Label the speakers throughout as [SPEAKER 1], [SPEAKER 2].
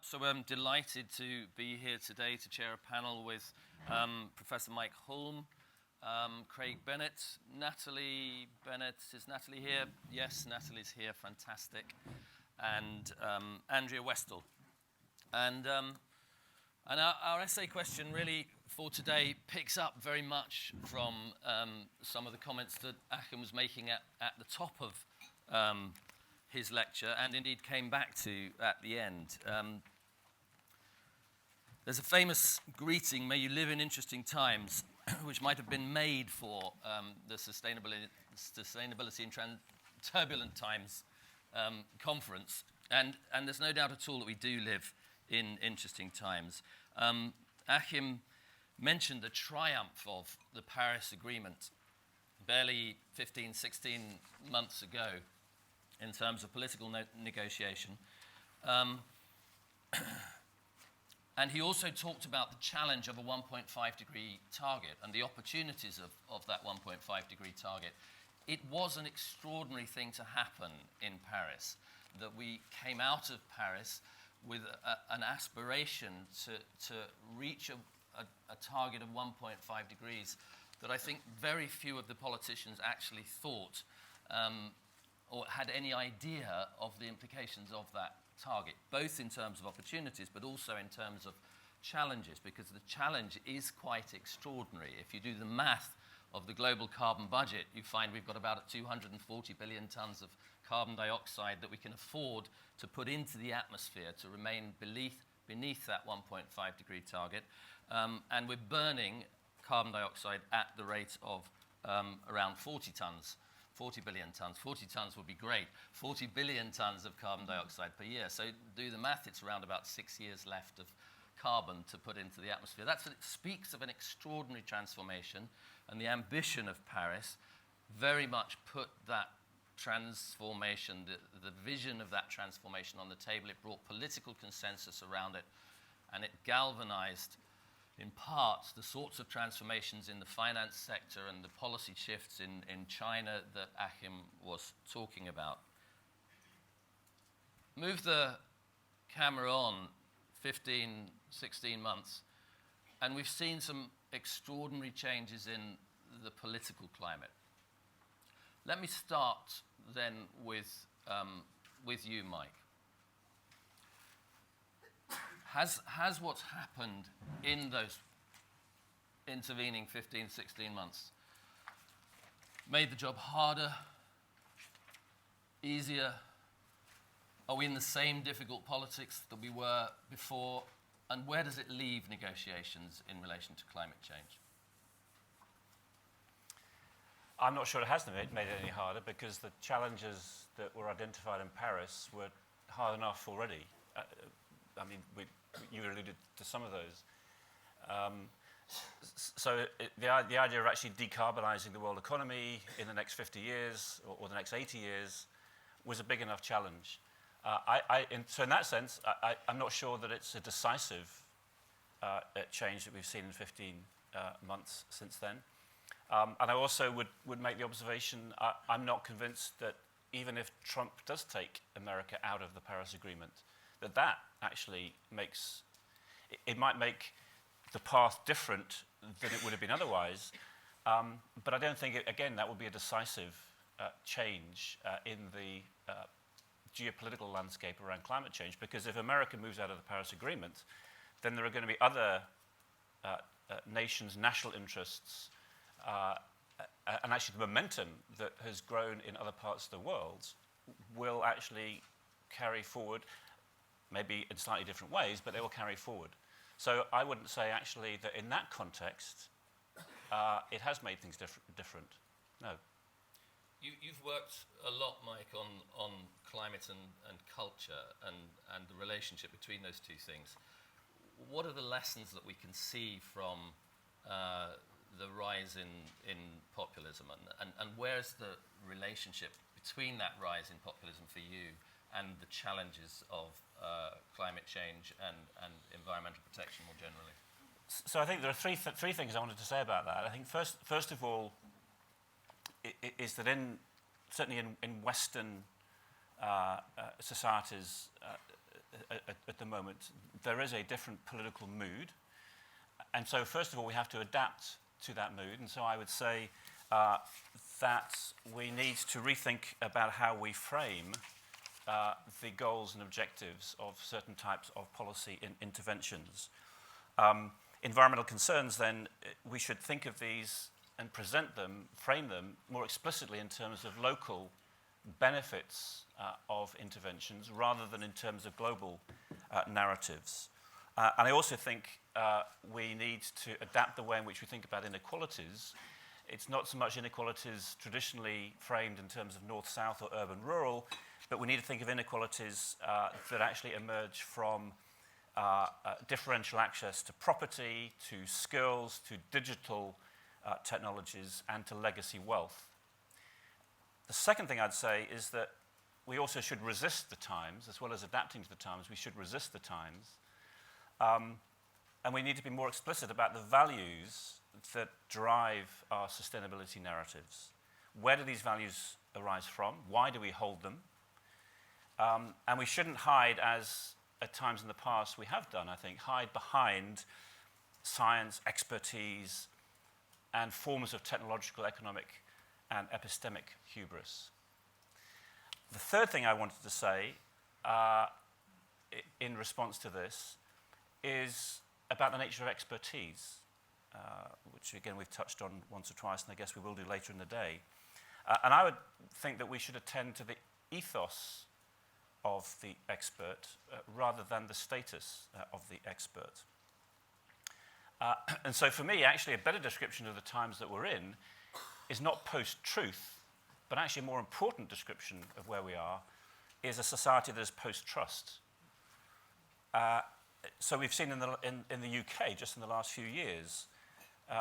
[SPEAKER 1] So I'm delighted to be here today to chair a panel with Professor Mike Hulme, Craig Bennett, Natalie Bennett. Is Natalie here? Yes, Natalie's here. Fantastic. And Andrea Westall. And our essay question really for today picks up very much from some of the comments that Achim was making at the top of his lecture, and indeed came back to at the end. There's a famous greeting, "May you live in interesting times," which might have been made for the Sustainability in Turbulent Times conference. And there's no doubt at all that we do live in interesting times. Achim mentioned the triumph of the Paris Agreement barely 15, 16 months ago in terms of political negotiation. And he also talked about the challenge of a 1.5 degree target and the opportunities of that 1.5 degree target. It was an extraordinary thing to happen in Paris, that we came out of Paris with an aspiration to reach a target of 1.5 degrees that I think very few of the politicians actually thought or had any idea of the implications of that target, both in terms of opportunities but also in terms of challenges, because the challenge is quite extraordinary. If you do the math of the global carbon budget, you find we've got about 240 billion tons of carbon dioxide that we can afford to put into the atmosphere to remain beneath that 1.5 degree target. And we're burning carbon dioxide at the rate of around 40 billion tons. 40 tons would be great. 40 billion tons of carbon dioxide per year. So do the math, it's around about 6 years left of carbon to put into the atmosphere. It speaks of an extraordinary transformation, and the ambition of Paris very much put that transformation, the vision of that transformation on the table. It brought political consensus around it, and it galvanized in part the sorts of transformations in the finance sector and the policy shifts in China that Achim was talking about. Move the camera on 15, 16 months, and we've seen some extraordinary changes in the political climate. Let me start then with you, Mike. Has what's happened in those intervening 15, 16 months made the job harder, easier? Are we in the same difficult politics that we were before? And where does it leave negotiations in relation to climate change?
[SPEAKER 2] I'm not sure it has made it any harder, because the challenges that were identified in Paris were hard enough already. You alluded to some of those. The idea of actually decarbonising the world economy in the next 50 years or the next 80 years was a big enough challenge. So in that sense, I'm not sure that it's a decisive change that we've seen in 15 months since then. And I also would make the observation, I'm not convinced that even if Trump does take America out of the Paris Agreement, that actually it might make the path different than it would have been otherwise. But I don't think, again, that would be a decisive change in the geopolitical landscape around climate change, because if America moves out of the Paris Agreement, then there are going to be other nations' national interests, and actually the momentum that has grown in other parts of the world will actually carry forward, maybe in slightly different ways, but they will carry forward. So I wouldn't say actually that in that context it has made things different. No.
[SPEAKER 1] You've worked a lot, Mike, on climate and culture and the relationship between those two things. What are the lessons that we can see from the rise in populism, and where's the relationship between that rise in populism for you and the challenges of climate change and environmental protection more generally?
[SPEAKER 2] So I think there are three things I wanted to say about that. I think first of all is that certainly in Western societies, at the moment. There is a different political mood. And so first of all, we have to adapt to that mood. And so I would say that we need to rethink about how we frame the goals and objectives of certain types of policy interventions. Environmental concerns, then, we should think of these and present them, frame them more explicitly in terms of local benefits of interventions rather than in terms of global narratives. And I also think we need to adapt the way in which we think about inequalities. It's not so much inequalities traditionally framed in terms of north-south or urban-rural, but we need to think of inequalities that actually emerge from differential access to property, to skills, to digital technologies, and to legacy wealth. The second thing I'd say is that we also should resist the times, as well as adapting to the times, we should resist the times. And we need to be more explicit about the values that drive our sustainability narratives. Where do these values arise from? Why do we hold them? And we shouldn't hide, as at times in the past we have done, I think, hide behind science, expertise, and forms of technological, economic, and epistemic hubris. The third thing I wanted to say in response to this is about the nature of expertise, which again we've touched on once or twice, and I guess we will do later in the day. And I would think that we should attend to the ethos of the expert rather than the status of the expert. And so for me, actually, a better description of the times that we're in is not post-truth, but actually a more important description of where we are is a society that is post-trust. So we've seen in the UK, just in the last few years,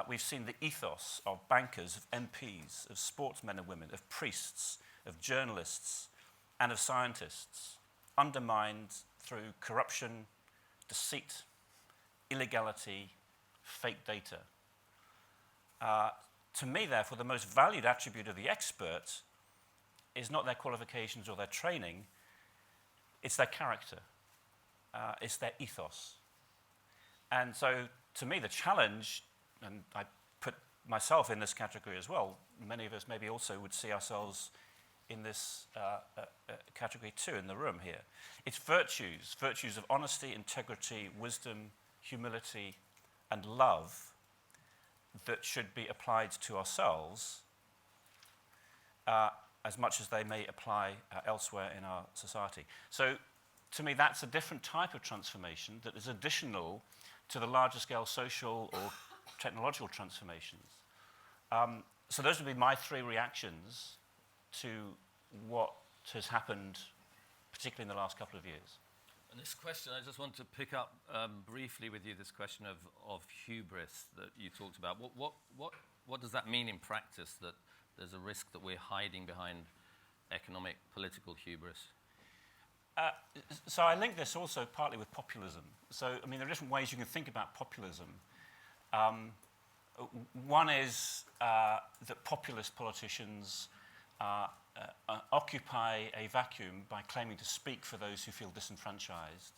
[SPEAKER 2] we've seen the ethos of bankers, of MPs, of sportsmen and women, of priests, of journalists, and of scientists, undermined through corruption, deceit, illegality, fake data. To me, therefore, the most valued attribute of the expert is not their qualifications or their training, it's their character, it's their ethos. And so, to me, the challenge, and I put myself in this category as well, many of us maybe also would see ourselves in this category too in the room here. It's virtues of honesty, integrity, wisdom, humility, and love that should be applied to ourselves as much as they may apply elsewhere in our society. So, to me, that's a different type of transformation that is additional to the larger scale social or technological transformations. So those would be my three reactions to what has happened, particularly in the last couple of years.
[SPEAKER 1] And this question, I just want to pick up briefly with you, this question of hubris that you talked about. What does that mean in practice, that there's a risk that we're hiding behind economic, political hubris?
[SPEAKER 2] So I link this also partly with populism. So, I mean, there are different ways you can think about populism. One is that populist politicians occupy a vacuum by claiming to speak for those who feel disenfranchised.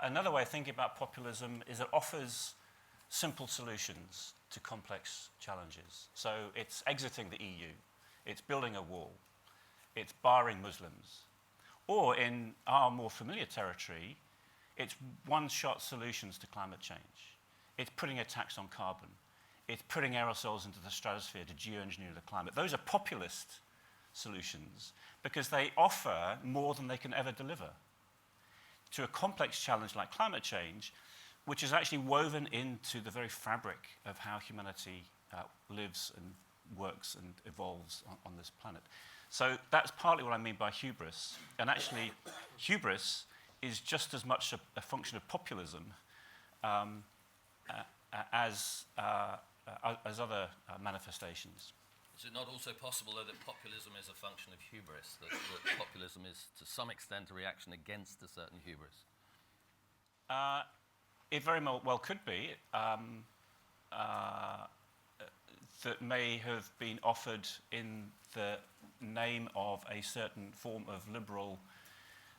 [SPEAKER 2] Another way of thinking about populism is it offers simple solutions to complex challenges. So it's exiting the EU, it's building a wall, it's barring Muslims. Or in our more familiar territory, it's one-shot solutions to climate change. It's putting a tax on carbon. It's putting aerosols into the stratosphere to geoengineer the climate. Those are populist solutions because they offer more than they can ever deliver to a complex challenge like climate change, which is actually woven into the very fabric of how humanity lives and works and evolves on this planet. So that's partly what I mean by hubris. And actually, hubris is just as much a function of populism as other manifestations.
[SPEAKER 1] Is it not also possible, though, that populism is a function of hubris, that populism is, to some extent, a reaction against a certain hubris?
[SPEAKER 2] It very well could be. That may have been offered in the name of a certain form of liberal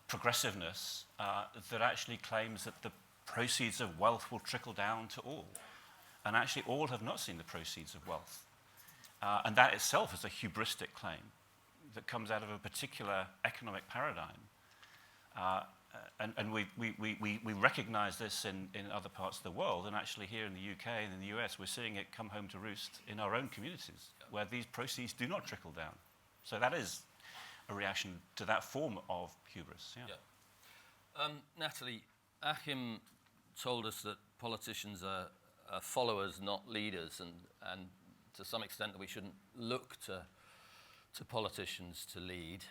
[SPEAKER 2] progressiveness that actually claims that the proceeds of wealth will trickle down to all. And actually all have not seen the proceeds of wealth. And that itself is a hubristic claim that comes out of a particular economic paradigm. And we recognize this in other parts of the world, and actually here in the UK and in the US, we're seeing it come home to roost in our own communities, where these proceeds do not trickle down. So that is a reaction to that form of hubris.
[SPEAKER 1] Natalie, Achim told us that politicians are followers, not leaders, and to some extent that we shouldn't look to politicians to lead.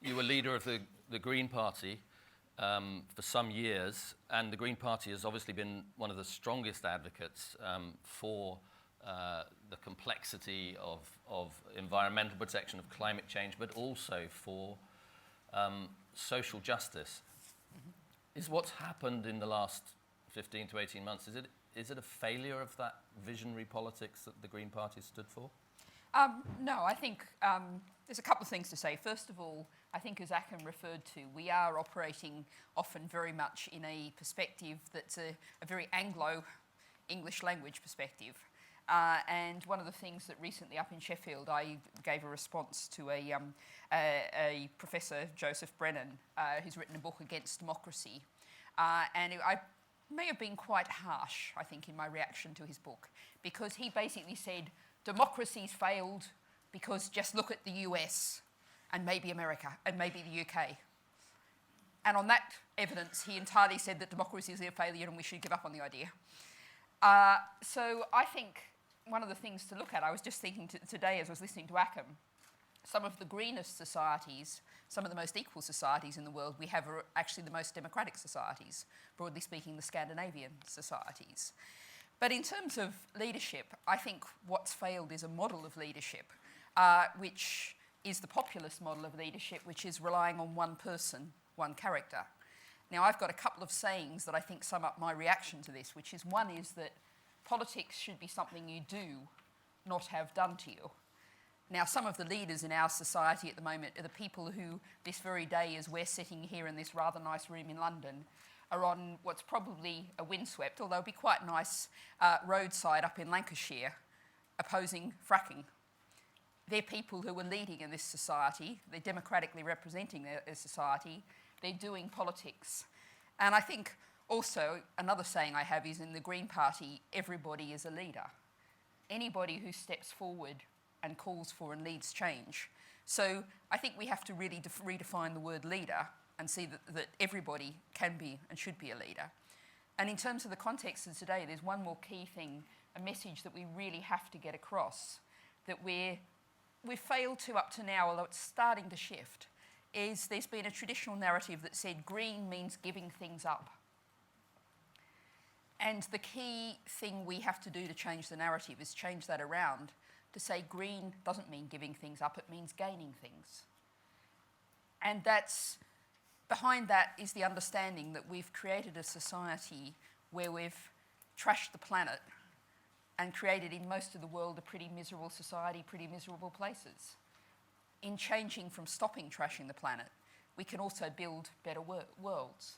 [SPEAKER 1] You were leader of the Green Party for some years, and the Green Party has obviously been one of the strongest advocates for the complexity of environmental protection, of climate change, but also for social justice. Mm-hmm. Is what's happened in the last 15 to 18 months, is it a failure of that visionary politics that the Green Party stood for?
[SPEAKER 3] No, I think there's a couple of things to say. First of all, I think as Achim referred to, we are operating often very much in a perspective that's a very Anglo-English language perspective. And one of the things that recently up in Sheffield, I gave a response to a Professor, Joseph Brennan, who's written a book against democracy. And I may have been quite harsh, I think, in my reaction to his book, because he basically said, democracy's failed because just look at the US and maybe America and maybe the UK. And on that evidence, he entirely said that democracy is a failure and we should give up on the idea. So I think one of the things to look at, I was just thinking today as I was listening to Achim, some of the greenest societies, some of the most equal societies in the world we have are actually the most democratic societies, broadly speaking, the Scandinavian societies. But in terms of leadership, I think what's failed is a model of leadership, which is the populist model of leadership, which is relying on one person, one character. Now, I've got a couple of sayings that I think sum up my reaction to this, which is one is that politics should be something you do, not have done to you. Now, some of the leaders in our society at the moment are the people who, this very day, as we're sitting here in this rather nice room in London, are on what's probably a windswept, although it'd be quite nice, roadside up in Lancashire, opposing fracking. They're people who are leading in this society, they're democratically representing their society, they're doing politics. And I think also, another saying I have is in the Green Party, everybody is a leader. Anybody who steps forward and calls for and leads change. So I think we have to really redefine the word leader and see that everybody can be and should be a leader. And in terms of the context of today, there's one more key thing, a message that we really have to get across, that we've failed to up to now, although it's starting to shift, is there's been a traditional narrative that said green means giving things up. And the key thing we have to do to change the narrative is change that around to say green doesn't mean giving things up, it means gaining things. And behind that is the understanding that we've created a society where we've trashed the planet and created in most of the world a pretty miserable society, pretty miserable places. In changing from stopping trashing the planet, we can also build better worlds.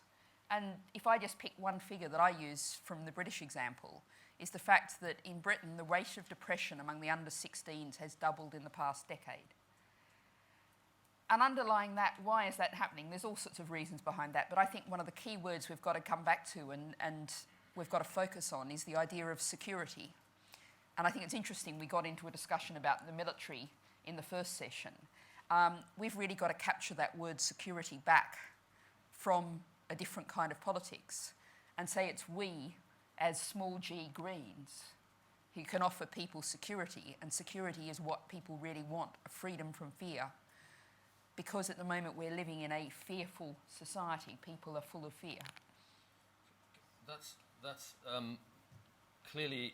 [SPEAKER 3] And if I just pick one figure that I use from the British example, is the fact that in Britain the rate of depression among the under-16s has doubled in the past decade. And underlying that, why is that happening? There's all sorts of reasons behind that, but I think one of the key words we've got to come back to and we've got to focus on is the idea of security. And I think it's interesting we got into a discussion about the military in the first session. We've really got to capture that word security back from a different kind of politics and say it's we as small g Greens who can offer people security, and security is what people really want, a freedom from fear. Because at the moment we're living in a fearful society. People are full of fear.
[SPEAKER 1] That's clearly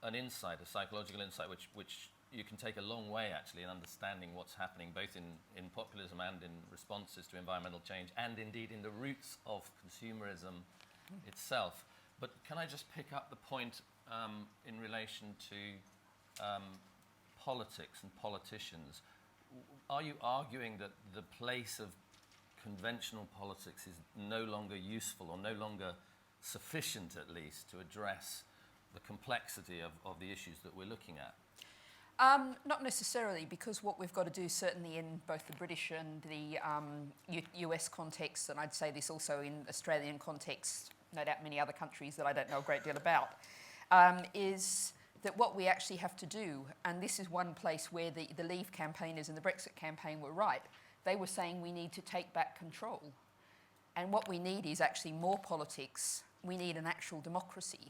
[SPEAKER 1] an insight, a psychological insight, which you can take a long way actually in understanding what's happening both in populism and in responses to environmental change, and indeed in the roots of consumerism itself. But can I just pick up the point in relation to politics and politicians? Are you arguing that the place of conventional politics is no longer useful, or no longer sufficient at least, to address the complexity of the issues that we're looking at?
[SPEAKER 3] Not necessarily, because what we've got to do, certainly in both the British and the US context, and I'd say this also in Australian context, no doubt many other countries that I don't know a great deal about, is that what we actually have to do, and this is one place where the Leave campaigners and the Brexit campaign were right, they were saying we need to take back control. And what we need is actually more politics. We need an actual democracy.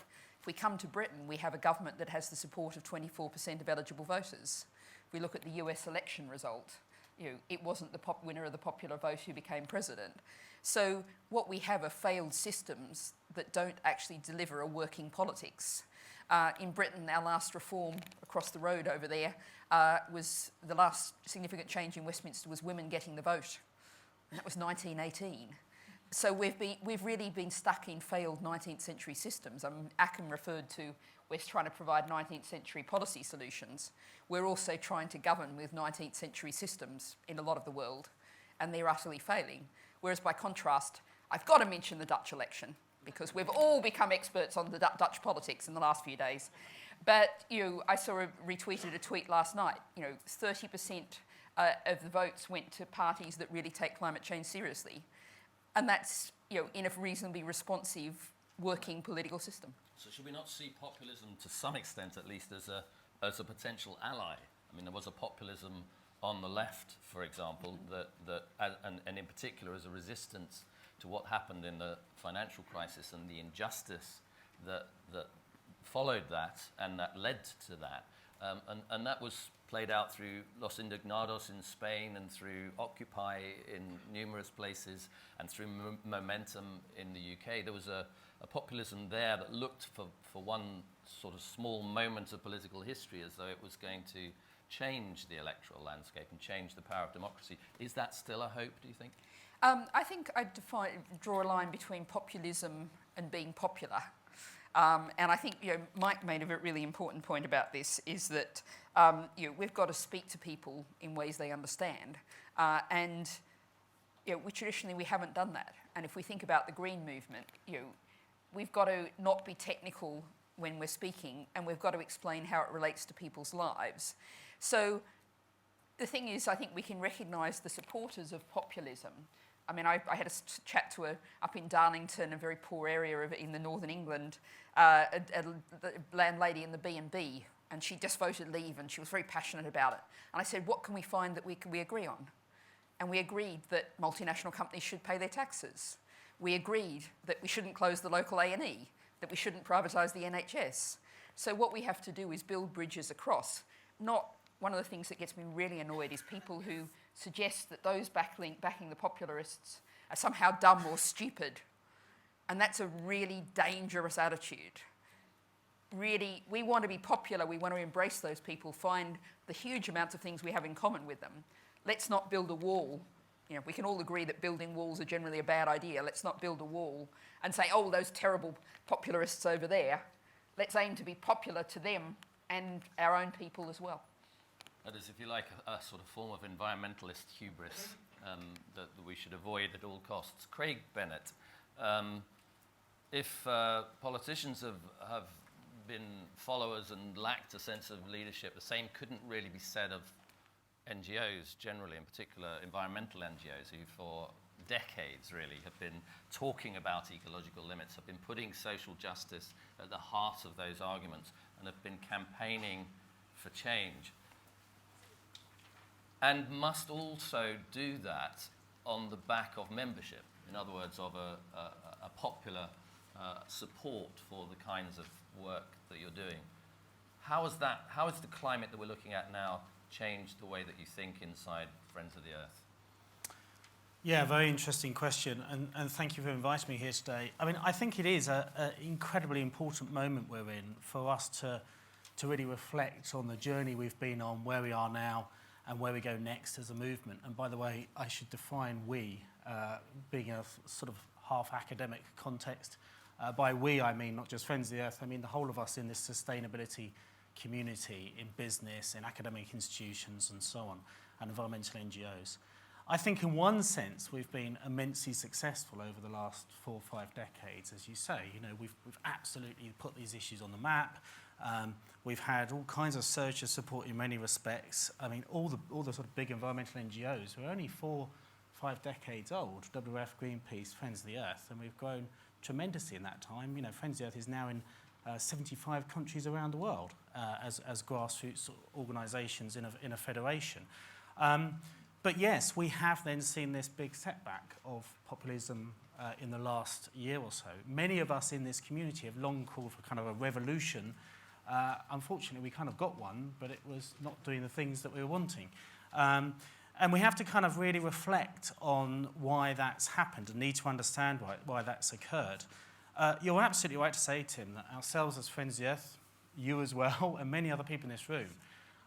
[SPEAKER 3] If we come to Britain, we have a government that has the support of 24% of eligible voters. If we look at the US election result, it wasn't the winner of the popular vote who became president. So what we have are failed systems that don't actually deliver a working politics. In Britain, our last reform across the road over there was the last significant change in Westminster was women getting the vote. And that was 1918. So we've really been stuck in failed 19th century systems. Achim referred to we're trying to provide 19th century policy solutions. We're also trying to govern with 19th century systems in a lot of the world, and they're utterly failing. Whereas by contrast, I've got to mention the Dutch election, because we've all become experts on the Dutch politics in the last few days. But I retweeted a tweet last night. 30% of the votes went to parties that really take climate change seriously. And that's, in a reasonably responsive, working political system.
[SPEAKER 1] So should we not see populism, to some extent at least, as a potential ally? I mean, there was a populism on the left, for example, and in particular as a resistance to what happened in the financial crisis and the injustice that followed that and that led to that. And that was played out through Los Indignados in Spain and through Occupy in numerous places and through Momentum in the UK. There was a populism there that looked for one sort of small moment of political history as though it was going to change the electoral landscape and change the power of democracy. Is that still a hope, do you think?
[SPEAKER 3] I think I'd draw a line between populism and being popular. And I think Mike made a really important point about this, is that we've got to speak to people in ways they understand. And traditionally we haven't done that. And if we think about the Green movement, we've got to not be technical when we're speaking, and we've got to explain how it relates to people's lives. So the thing is, I think we can recognise the supporters of populism. I mean, I had a chat to up in Darlington, a very poor area in the northern England, a landlady in the B&B, and she just voted Leave, and she was very passionate about it. And I said, what can we find that we agree on? And we agreed that multinational companies should pay their taxes. We agreed that we shouldn't close the local A&E, that we shouldn't privatise the NHS. So what we have to do is build bridges across. One of the things that gets me really annoyed is people who suggest that those backing the popularists are somehow dumb or stupid. And that's a really dangerous attitude. Really, we want to be popular, we want to embrace those people, find the huge amounts of things we have in common with them. Let's not build a wall. We can all agree that building walls are generally a bad idea. Let's not build a wall and say, oh, those terrible popularists over there. Let's aim to be popular to them and our own people as well.
[SPEAKER 1] That is, if you like, a sort of form of environmentalist hubris that we should avoid at all costs. Craig Bennett, if politicians have been followers and lacked a sense of leadership, the same couldn't really be said of NGOs generally, in particular environmental NGOs, who for decades really have been talking about ecological limits, have been putting social justice at the heart of those arguments, and have been campaigning for change. And must also do that on the back of membership, in other words, of a popular support for the kinds of work that you're doing. How has the climate that we're looking at now changed the way that you think inside Friends of the Earth?
[SPEAKER 4] Yeah, very interesting question, and thank you for inviting me here today. I mean, I think it is an incredibly important moment we're in for us to really reflect on the journey we've been on, where we are now, and where we go next as a movement. And by the way, I should define we, being a sort of half-academic context. By we, I mean not just Friends of the Earth, I mean the whole of us in this sustainability community, in business, in academic institutions and so on, and environmental NGOs. I think in one sense we've been immensely successful over the last 4 or 5 decades, as you say. You know, we've absolutely put these issues on the map. We've had all kinds of surge of support in many respects. I mean, all the sort of big environmental NGOs were only 4 or 5 decades old. WWF, Greenpeace, Friends of the Earth, and we've grown tremendously in that time. You know, Friends of the Earth is now in 75 countries around the world as grassroots organisations in a federation. But yes, we have then seen this big setback of populism in the last year or so. Many of us in this community have long called for kind of a revolution. Unfortunately, we kind of got one, but it was not doing the things that we were wanting. And we have to kind of really reflect on why that's happened and need to understand why that's occurred. You're absolutely right to say, Tim, that ourselves as Friends of the Earth, you as well, and many other people in this room,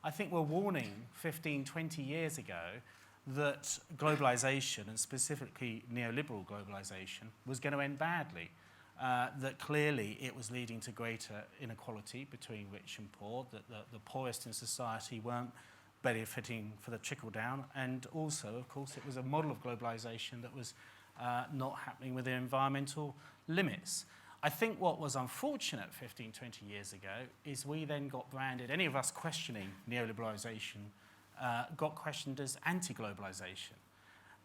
[SPEAKER 4] I think we're warning 15, 20 years ago that globalization, and specifically neoliberal globalization, was going to end badly. That clearly it was leading to greater inequality between rich and poor, that the poorest in society weren't benefiting for the trickle-down, and also, of course, it was a model of globalization that was not happening within environmental limits. I think what was unfortunate 15, 20 years ago is we then got branded, any of us questioning neoliberalization, got questioned as anti-globalization.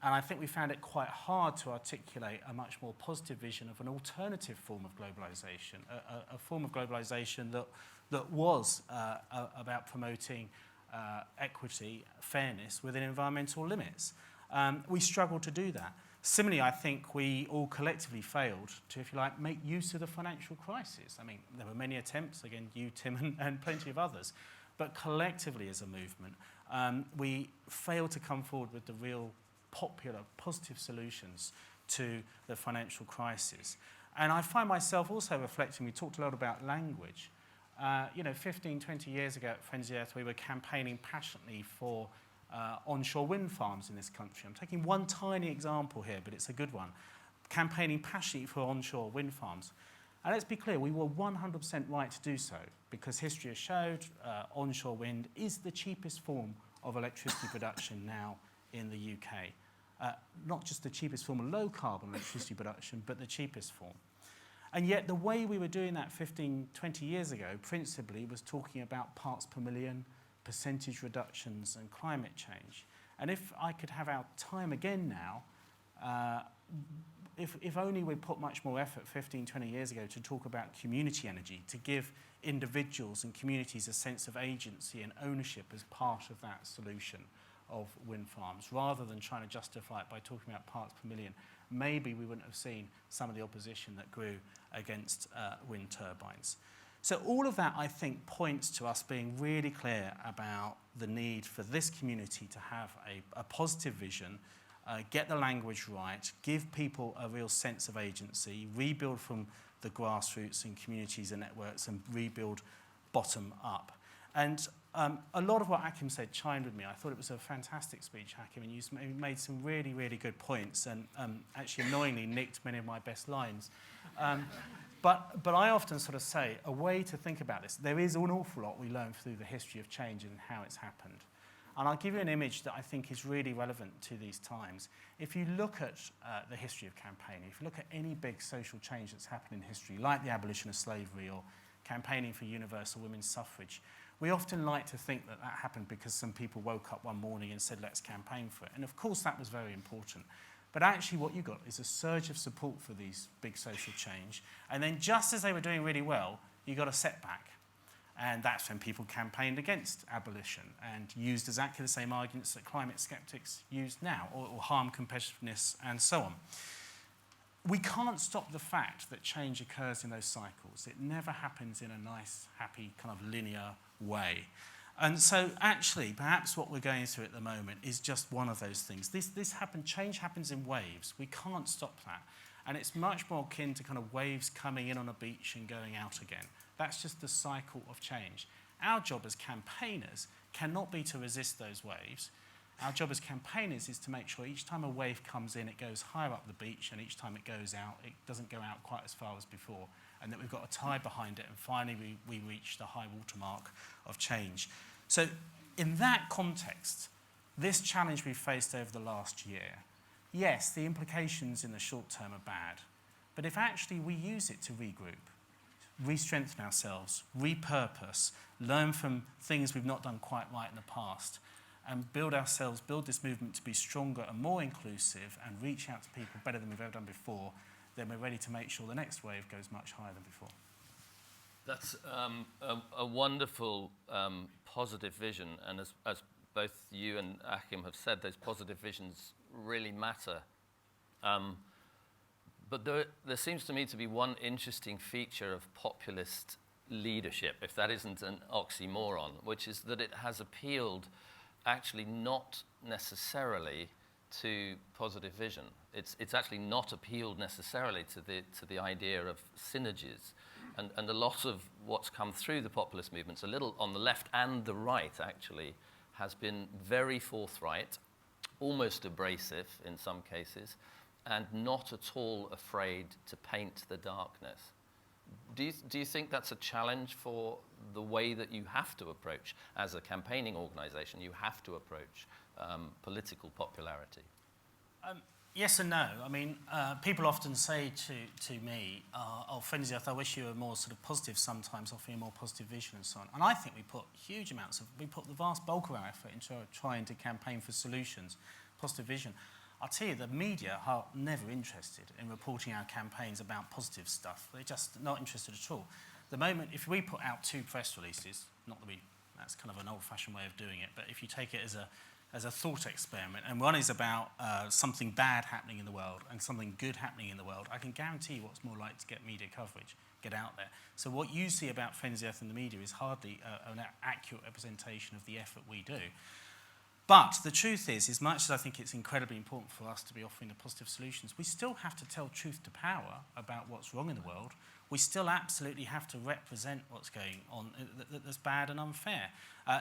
[SPEAKER 4] And I think we found it quite hard to articulate a much more positive vision of an alternative form of globalization, a form of globalization that was about promoting equity, fairness within environmental limits. We struggled to do that. Similarly, I think we all collectively failed to, if you like, make use of the financial crisis. I mean, there were many attempts, again, you, Tim, and plenty of others, but collectively as a movement, we failed to come forward with the real popular, positive solutions to the financial crisis. And I find myself also reflecting, we talked a lot about language. 15, 20 years ago at Friends of the Earth, we were campaigning passionately for onshore wind farms in this country. I'm taking one tiny example here, but it's a good one. Campaigning passionately for onshore wind farms. And let's be clear, we were 100% right to do so, because history has showed onshore wind is the cheapest form of electricity production now in the UK. Not just the cheapest form of low-carbon electricity production, but the cheapest form. And yet the way we were doing that 15, 20 years ago principally was talking about parts per million, percentage reductions and climate change. And if I could have our time again now, if only we put much more effort 15, 20 years ago to talk about community energy, to give individuals and communities a sense of agency and ownership as part of that solution of wind farms, rather than trying to justify it by talking about parts per million, maybe we wouldn't have seen some of the opposition that grew against wind turbines. So all of that, I think, points to us being really clear about the need for this community to have a positive vision, get the language right, give people a real sense of agency, rebuild from the grassroots and communities and networks, and rebuild bottom up. And a lot of what Achim said chimed with me. I thought it was a fantastic speech, Achim, and you made some really, really good points, and actually annoyingly nicked many of my best lines. But I often sort of say, a way to think about this, there is an awful lot we learn through the history of change and how it's happened. And I'll give you an image that I think is really relevant to these times. If you look at the history of campaigning, if you look at any big social change that's happened in history, like the abolition of slavery or campaigning for universal women's suffrage, we often like to think that happened because some people woke up one morning and said, let's campaign for it. And of course that was very important. But actually what you got is a surge of support for these big social change. And then just as they were doing really well, you got a setback. And that's when people campaigned against abolition and used exactly the same arguments that climate skeptics use now, or harm competitiveness and so on. We can't stop the fact that change occurs in those cycles. It never happens in a nice, happy, kind of linear way. And so actually, perhaps what we're going through at the moment is just one of those things. Change happens in waves. We can't stop that. And it's much more akin to kind of waves coming in on a beach and going out again. That's just the cycle of change. Our job as campaigners cannot be to resist those waves. Our job as campaigners is to make sure each time a wave comes in, it goes higher up the beach, and each time it goes out, it doesn't go out quite as far as before, and that we've got a tide behind it, and finally we reach the high water mark of change. So in that context, this challenge we've faced over the last year, yes, the implications in the short term are bad, but if actually we use it to regroup, re-strengthen ourselves, repurpose, learn from things we've not done quite right in the past, and build this movement to be stronger and more inclusive and reach out to people better than we've ever done before, then we're ready to make sure the next wave goes much higher than before.
[SPEAKER 1] That's a wonderful positive vision, and as both you and Achim have said, those positive visions really matter. But there seems to me to be one interesting feature of populist leadership, if that isn't an oxymoron, which is that it has appealed actually not necessarily to positive vision. It's actually not appealed necessarily to the idea of synergies. And a lot of what's come through the populist movements, a little on the left and the right actually, has been very forthright, almost abrasive in some cases, and not at all afraid to paint the darkness. Do you think that's a challenge for the way that you have to approach, as a campaigning organisation, you have to approach political popularity?
[SPEAKER 4] Yes and no. I mean, people often say to me, oh, Friends of the Earth, I wish you were more sort of positive sometimes, offering a more positive vision and so on. And I think we put the vast bulk of our effort into trying to campaign for solutions, positive vision. I'll tell you, the media are never interested in reporting our campaigns about positive stuff. They're just not interested at all. The moment, if we put out 2 press releases, that's kind of an old-fashioned way of doing it, but if you take it as a thought experiment, and one is about something bad happening in the world and something good happening in the world, I can guarantee you what's more likely to get media coverage, get out there. So what you see about Friends of the Earth in the media is hardly an accurate representation of the effort we do. But the truth is, as much as I think it's incredibly important for us to be offering the positive solutions, we still have to tell truth to power about what's wrong in the world. We still absolutely have to represent what's going on that's bad and unfair.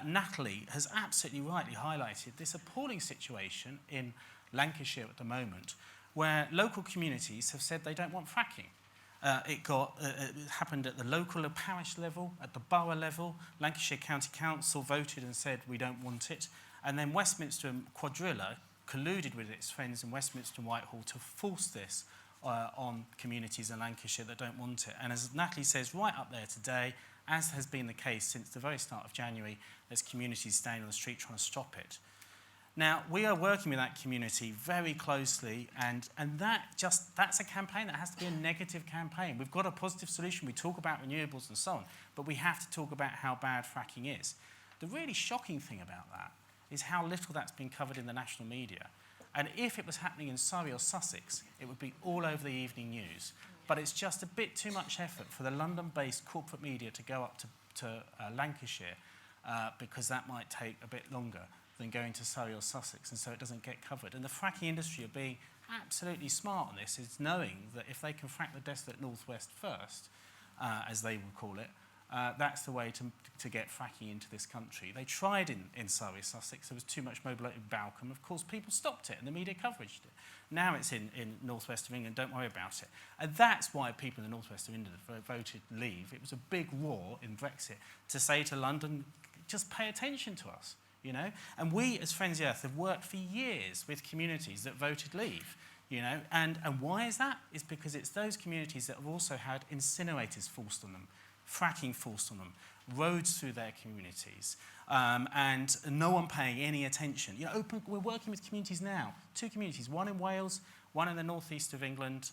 [SPEAKER 4] Natalie has absolutely rightly highlighted this appalling situation in Lancashire at the moment, where local communities have said they don't want fracking. It happened at the local parish level, at the borough level. Lancashire County Council voted and said we don't want it. And then Westminster and Quadrilla colluded with its friends in Westminster and Whitehall to force this on communities in Lancashire that don't want it. And as Natalie says right up there today, as has been the case since the very start of January, there's communities staying on the street trying to stop it. Now, we are working with that community very closely, and that's a campaign that has to be a negative campaign. We've got a positive solution. We talk about renewables and so on, but we have to talk about how bad fracking is. The really shocking thing about that is how little that's been covered in the national media. And if it was happening in Surrey or Sussex, it would be all over the evening news. But it's just a bit too much effort for the London-based corporate media to go up to Lancashire because that might take a bit longer than going to Surrey or Sussex, and so it doesn't get covered. And the fracking industry are being absolutely smart on this, is knowing that if they can frack the desolate northwest first, as they would call it, that's the way to get fracking into this country. They tried in Surrey, Sussex. There was too much mobility in Balcombe. Of course, people stopped it and the media coveraged it. Now it's in northwest of England. Don't worry about it. And that's why people in the northwest of England voted leave. It was a big war in Brexit to say to London, just pay attention to us, you know. And we, as Friends of the Earth, have worked for years with communities that voted leave. You know, and why is that? It's because it's those communities that have also had incinerators forced on them, fracking forced on them, roads through their communities, and no one paying any attention. You know, we're working with communities now, 2 communities, one in Wales, one in the northeast of England,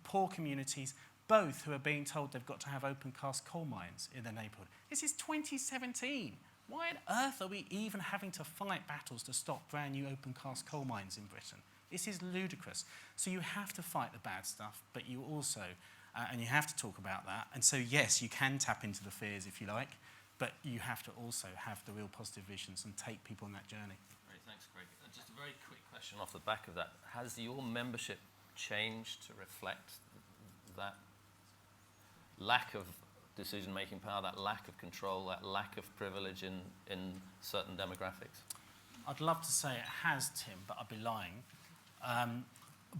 [SPEAKER 4] poor communities, both who are being told they've got to have open cast coal mines in their neighbourhood. This is 2017. Why on earth are we even having to fight battles to stop brand new open cast coal mines in Britain? This is ludicrous. So you have to fight the bad stuff, but you also and you have to talk about that. And so, yes, you can tap into the fears, if you like, but you have to also have the real positive visions and take people on that journey.
[SPEAKER 1] Great, thanks, Craig. Just a very quick question off the back of that. Has your membership changed to reflect that lack of decision-making power, that lack of control, that lack of privilege in certain demographics?
[SPEAKER 4] I'd love to say it has, Tim, but I'd be lying.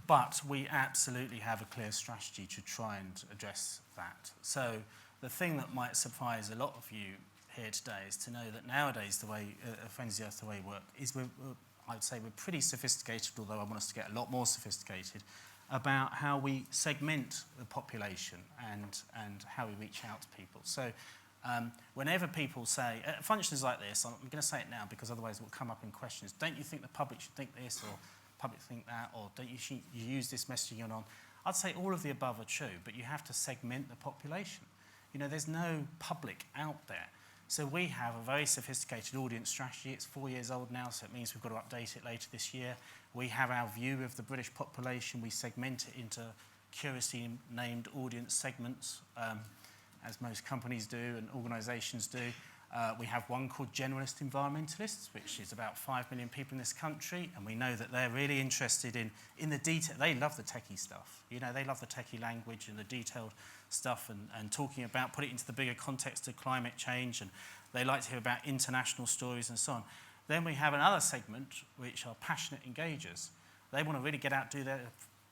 [SPEAKER 4] But we absolutely have a clear strategy to try and address that. So the thing that might surprise a lot of you here today is to know that nowadays the way Friends of the Earth, the way we work, is I'd say we're pretty sophisticated, although I want us to get a lot more sophisticated, about how we segment the population and how we reach out to people. So whenever people say, functions like this, I'm going to say it now because otherwise it will come up in questions, don't you think the public should think this, or public think that, or don't you use this messaging on? I'd say all of the above are true, but you have to segment the population. You know, there's no public out there. So we have a very sophisticated audience strategy. It's 4 years old now, so it means we've got to update it later this year. We have our view of the British population. We segment it into curiously named audience segments, as most companies do and organisations do. We have one called generalist environmentalists, which is about 5 million people in this country, and we know that they're really interested in the detail. They love the techie stuff. You know, they love the techie language and the detailed stuff and talking about, put it into the bigger context of climate change, and they like to hear about international stories and so on. Then we have another segment, which are passionate engagers. They want to really get out, do their,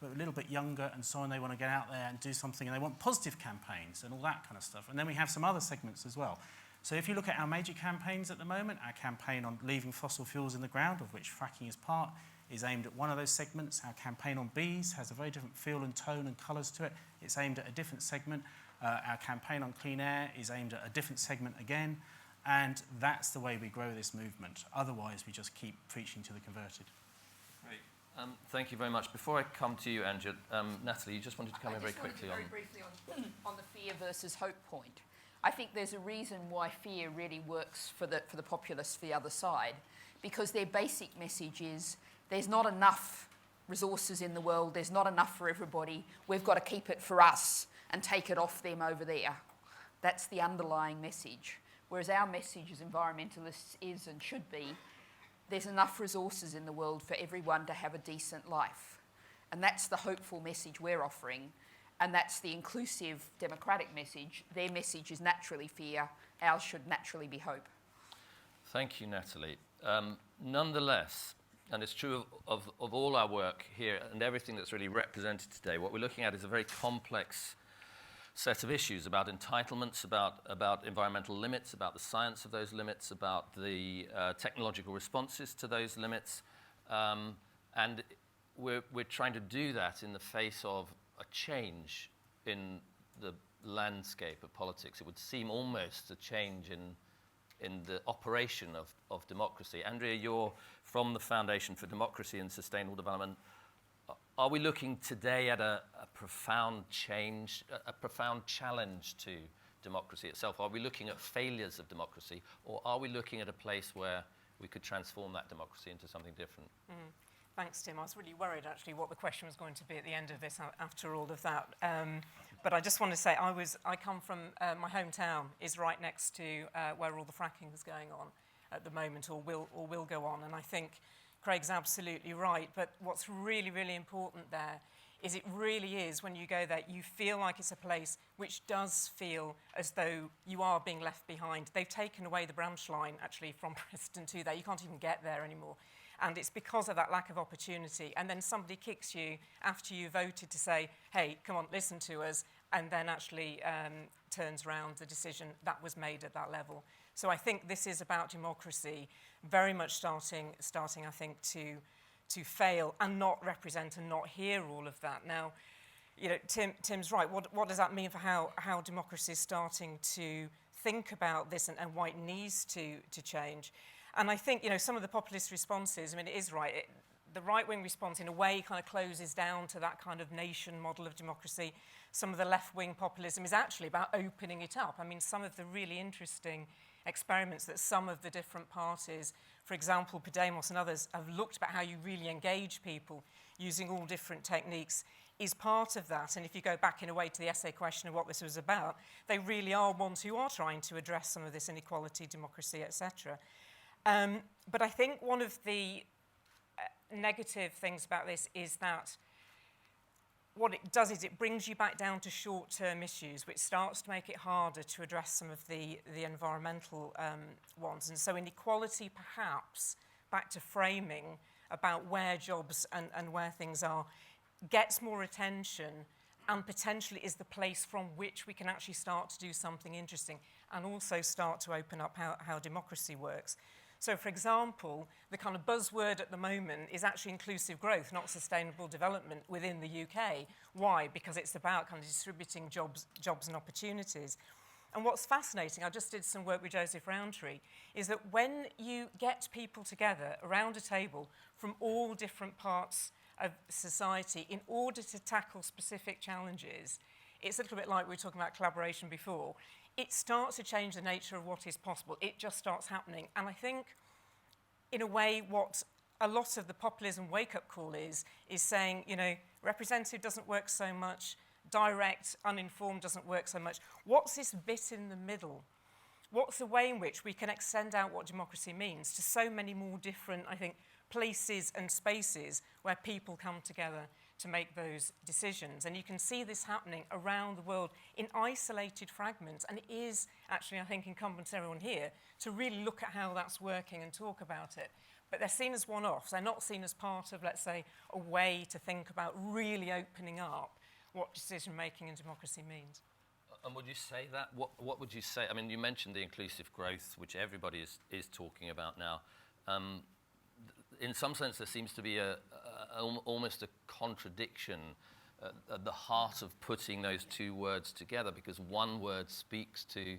[SPEAKER 4] a little bit younger and so on. They want to get out there and do something, and they want positive campaigns and all that kind of stuff. And then we have some other segments as well. So if you look at our major campaigns at the moment, our campaign on leaving fossil fuels in the ground, of which fracking is part, is aimed at one of those segments. Our campaign on bees has a very different feel and tone and colours to it. It's aimed at a different segment. Our campaign on clean air is aimed at a different segment again. And that's the way we grow this movement. Otherwise, we just keep preaching to the converted.
[SPEAKER 1] Great. Thank you very much. Before I come to you, Andrew, Natalie, you just wanted to come in very quickly on...
[SPEAKER 3] Very briefly on the fear versus hope point. I think there's a reason why fear really works for the populists, for the other side, because their basic message is there's not enough resources in the world, there's not enough for everybody, we've got to keep it for us and take it off them over there. That's the underlying message. Whereas our message as environmentalists is and should be, there's enough resources in the world for everyone to have a decent life. And that's the hopeful message we're offering. And that's the inclusive democratic message. Their message is naturally fear. Ours should naturally be hope.
[SPEAKER 1] Thank you, Natalie. Nonetheless, and it's true of all our work here and everything that's really represented today, what we're looking at is a very complex set of issues about entitlements, about environmental limits, about the science of those limits, about the technological responses to those limits. And we're trying to do that in the face of a change in the landscape of politics. It would seem almost a change in the operation of democracy. Andrea, you're from the Foundation for Democracy and Sustainable Development. Are we looking today at a profound change, a profound challenge to democracy itself? Are we looking at failures of democracy, or are we looking at a place where we could transform that democracy into something different?
[SPEAKER 5] Thanks, Tim. I was really worried, actually, what the question was going to be at the end of this after all of that. But I just want to say I come from my hometown is right next to where all the fracking is going on at the moment, or will go on. And I think Craig's absolutely right. But what's really, really important there is it really is, when you go there, you feel like it's a place which does feel as though you are being left behind. They've taken away the branch line, actually, from Preston to there. You can't even get there anymore. And it's because of that lack of opportunity. And then somebody kicks you after you voted to say, hey, come on, listen to us, and then actually turns around the decision that was made at that level. So I think this is about democracy, very much starting I think, to fail and not represent and not hear all of that. Now, you know, Tim's right. What does that mean for how democracy is starting to think about this and why it needs to change? And I think, you know, some of the populist responses, I mean, it is right. The right-wing response, in a way, kind of closes down to that kind of nation model of democracy. Some of the left-wing populism is actually about opening it up. I mean, some of the really interesting experiments that some of the different parties, for example, Podemos and others, have looked at how you really engage people using all different techniques is part of that. And if you go back in a way to the essay question of what this was about, they really are ones who are trying to address some of this inequality, democracy, etc. But I think one of the negative things about this is that what it does is it brings you back down to short-term issues, which starts to make it harder to address some of the environmental ones. And so inequality, perhaps, back to framing about where jobs and where things are, gets more attention and potentially is the place from which we can actually start to do something interesting and also start to open up how democracy works. So, for example, the kind of buzzword at the moment is actually inclusive growth, not sustainable development within the UK. Why? Because it's about kind of distributing jobs and opportunities. And what's fascinating, I just did some work with Joseph Rowntree, is that when you get people together around a table from all different parts of society in order to tackle specific challenges, it's a little bit like we were talking about collaboration before. It starts to change the nature of what is possible. It just starts happening. And I think, in a way, what a lot of the populism wake-up call is saying, you know, representative doesn't work so much, direct, uninformed doesn't work so much. What's this bit in the middle? What's the way in which we can extend out what democracy means to so many more different, I think, places and spaces where people come together to make those decisions? And you can see this happening around the world in isolated fragments. And it is actually, I think, incumbent on everyone here to really look at how that's working and talk about it. But they're seen as one-offs. They're not seen as part of, let's say, a way to think about really opening up what decision-making in democracy means.
[SPEAKER 1] And would you say that? What would you say? I mean, you mentioned the inclusive growth, which everybody is talking about now. In some sense, there seems to be almost a contradiction at the heart of putting those two words together, because one word speaks to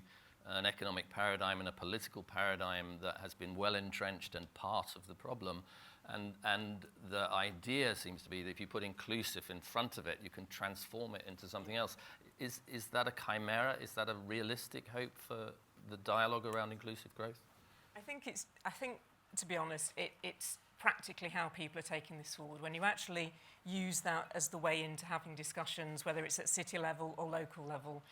[SPEAKER 1] an economic paradigm and a political paradigm that has been well entrenched and part of the problem. And the idea seems to be that if you put inclusive in front of it, you can transform it into something else. Is that a chimera? Is that a realistic hope for the dialogue around inclusive growth?
[SPEAKER 5] I think, to be honest, it's practically how people are taking this forward. When you actually use that as the way into having discussions, whether it's at city level or local level,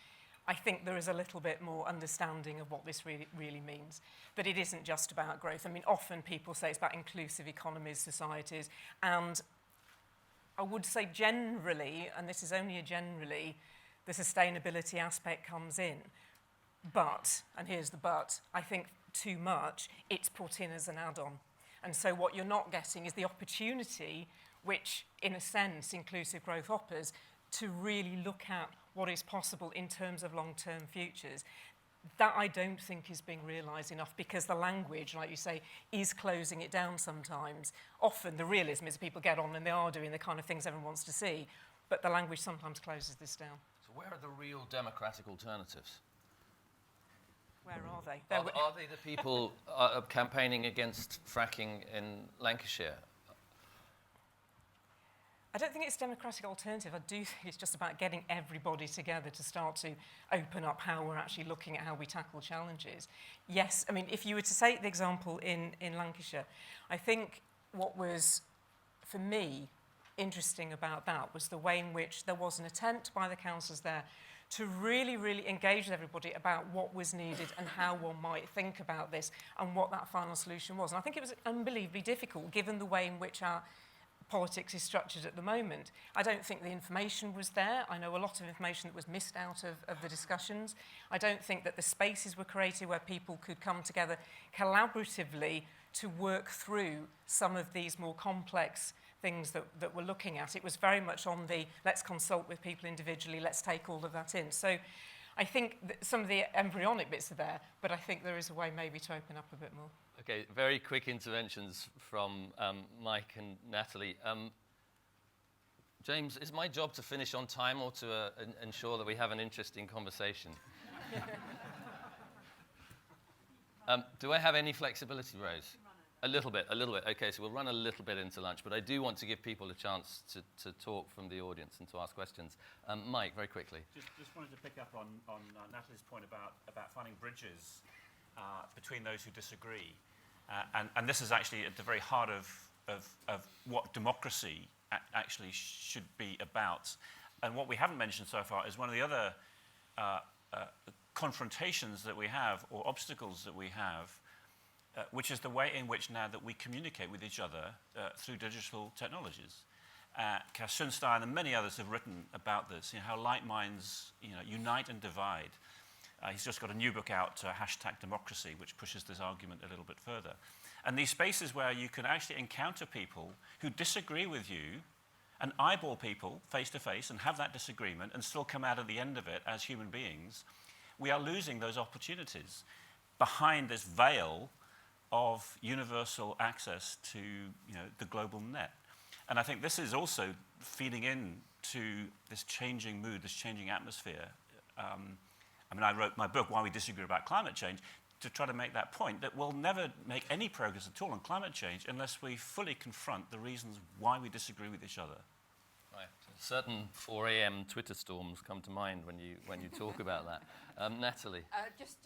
[SPEAKER 5] I think there is a little bit more understanding of what this really means. That it isn't just about growth. I mean, often people say it's about inclusive economies, societies, and I would say generally, and this is only a generally, the sustainability aspect comes in. But, and here's the but, I think too much, it's put in as an add-on. And so what you're not getting is the opportunity, which in a sense inclusive growth offers, to really look at what is possible in terms of long-term futures. That I don't think is being realised enough, because the language, like you say, is closing it down sometimes. Often the realism is people get on and they are doing the kind of things everyone wants to see, but the language sometimes closes this down.
[SPEAKER 1] So where are the real democratic alternatives?
[SPEAKER 5] Where are they?
[SPEAKER 1] Are they the people campaigning against fracking in Lancashire?
[SPEAKER 5] I don't think it's a democratic alternative. I do think it's just about getting everybody together to start to open up how we're actually looking at how we tackle challenges. Yes, I mean, if you were to take the example in Lancashire, I think what was, for me, interesting about that was the way in which there was an attempt by the councillors there to really, really engage with everybody about what was needed and how one might think about this and what that final solution was. And I think it was unbelievably difficult, given the way in which our politics is structured at the moment. I don't think the information was there. I know a lot of information that was missed out of the discussions. I don't think that the spaces were created where people could come together collaboratively to work through some of these more complex things that we're looking at. It was very much on the let's consult with people individually, let's take all of that in. So I think some of the embryonic bits are there, but I think there is a way maybe to open up a bit more.
[SPEAKER 1] Okay, very quick interventions from Mike and Natalie. James, is my job to finish on time or to ensure that we have an interesting conversation? Do I have any flexibility, Rose? A little bit. Okay, so we'll run a little bit into lunch, but I do want to give people a chance to talk from the audience and to ask questions. Mike, very quickly.
[SPEAKER 2] Just wanted to pick up on Natalie's point about finding bridges between those who disagree. And this is actually at the very heart of what democracy actually should be about. And what we haven't mentioned so far is one of the other confrontations that we have, or obstacles that we have, which is the way in which now that we communicate with each other through digital technologies. Achim Steiner and many others have written about this, how like minds unite and divide. He's just got a new book out, #democracy, which pushes this argument a little bit further. And these spaces where you can actually encounter people who disagree with you and eyeball people face to face and have that disagreement and still come out at the end of it as human beings, we are losing those opportunities behind this veil of universal access to the global net. And I think this is also feeding into this changing mood, this changing atmosphere. I wrote my book, Why We Disagree About Climate Change, to try to make that point that we'll never make any progress at all on climate change unless we fully confront the reasons why we disagree with each other.
[SPEAKER 1] Right. Certain 4 a.m. Twitter storms come to mind when you talk about that. Natalie.
[SPEAKER 3] Just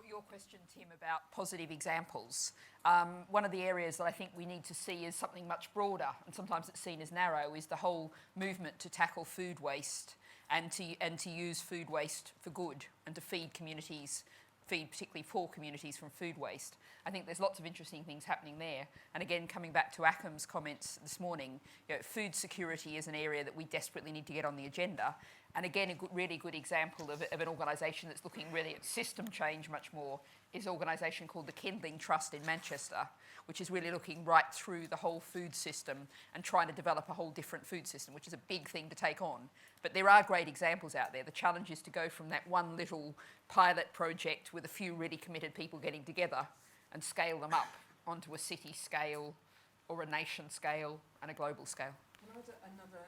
[SPEAKER 3] your question, Tim, about positive examples. One of the areas that I think we need to see is something much broader, and sometimes it's seen as narrow, is the whole movement to tackle food waste and to use food waste for good and to feed communities, particularly poor communities, from food waste. I think there's lots of interesting things happening there. And again, coming back to Achim's comments this morning, food security is an area that we desperately need to get on the agenda. And again, a really good example of an organisation that's looking really at system change much more is an organisation called the Kindling Trust in Manchester, which is really looking right through the whole food system and trying to develop a whole different food system, which is a big thing to take on. But there are great examples out there. The challenge is to go from that one little pilot project with a few really committed people getting together and scale them up onto a city scale or a nation scale and a global scale.
[SPEAKER 5] Can I add another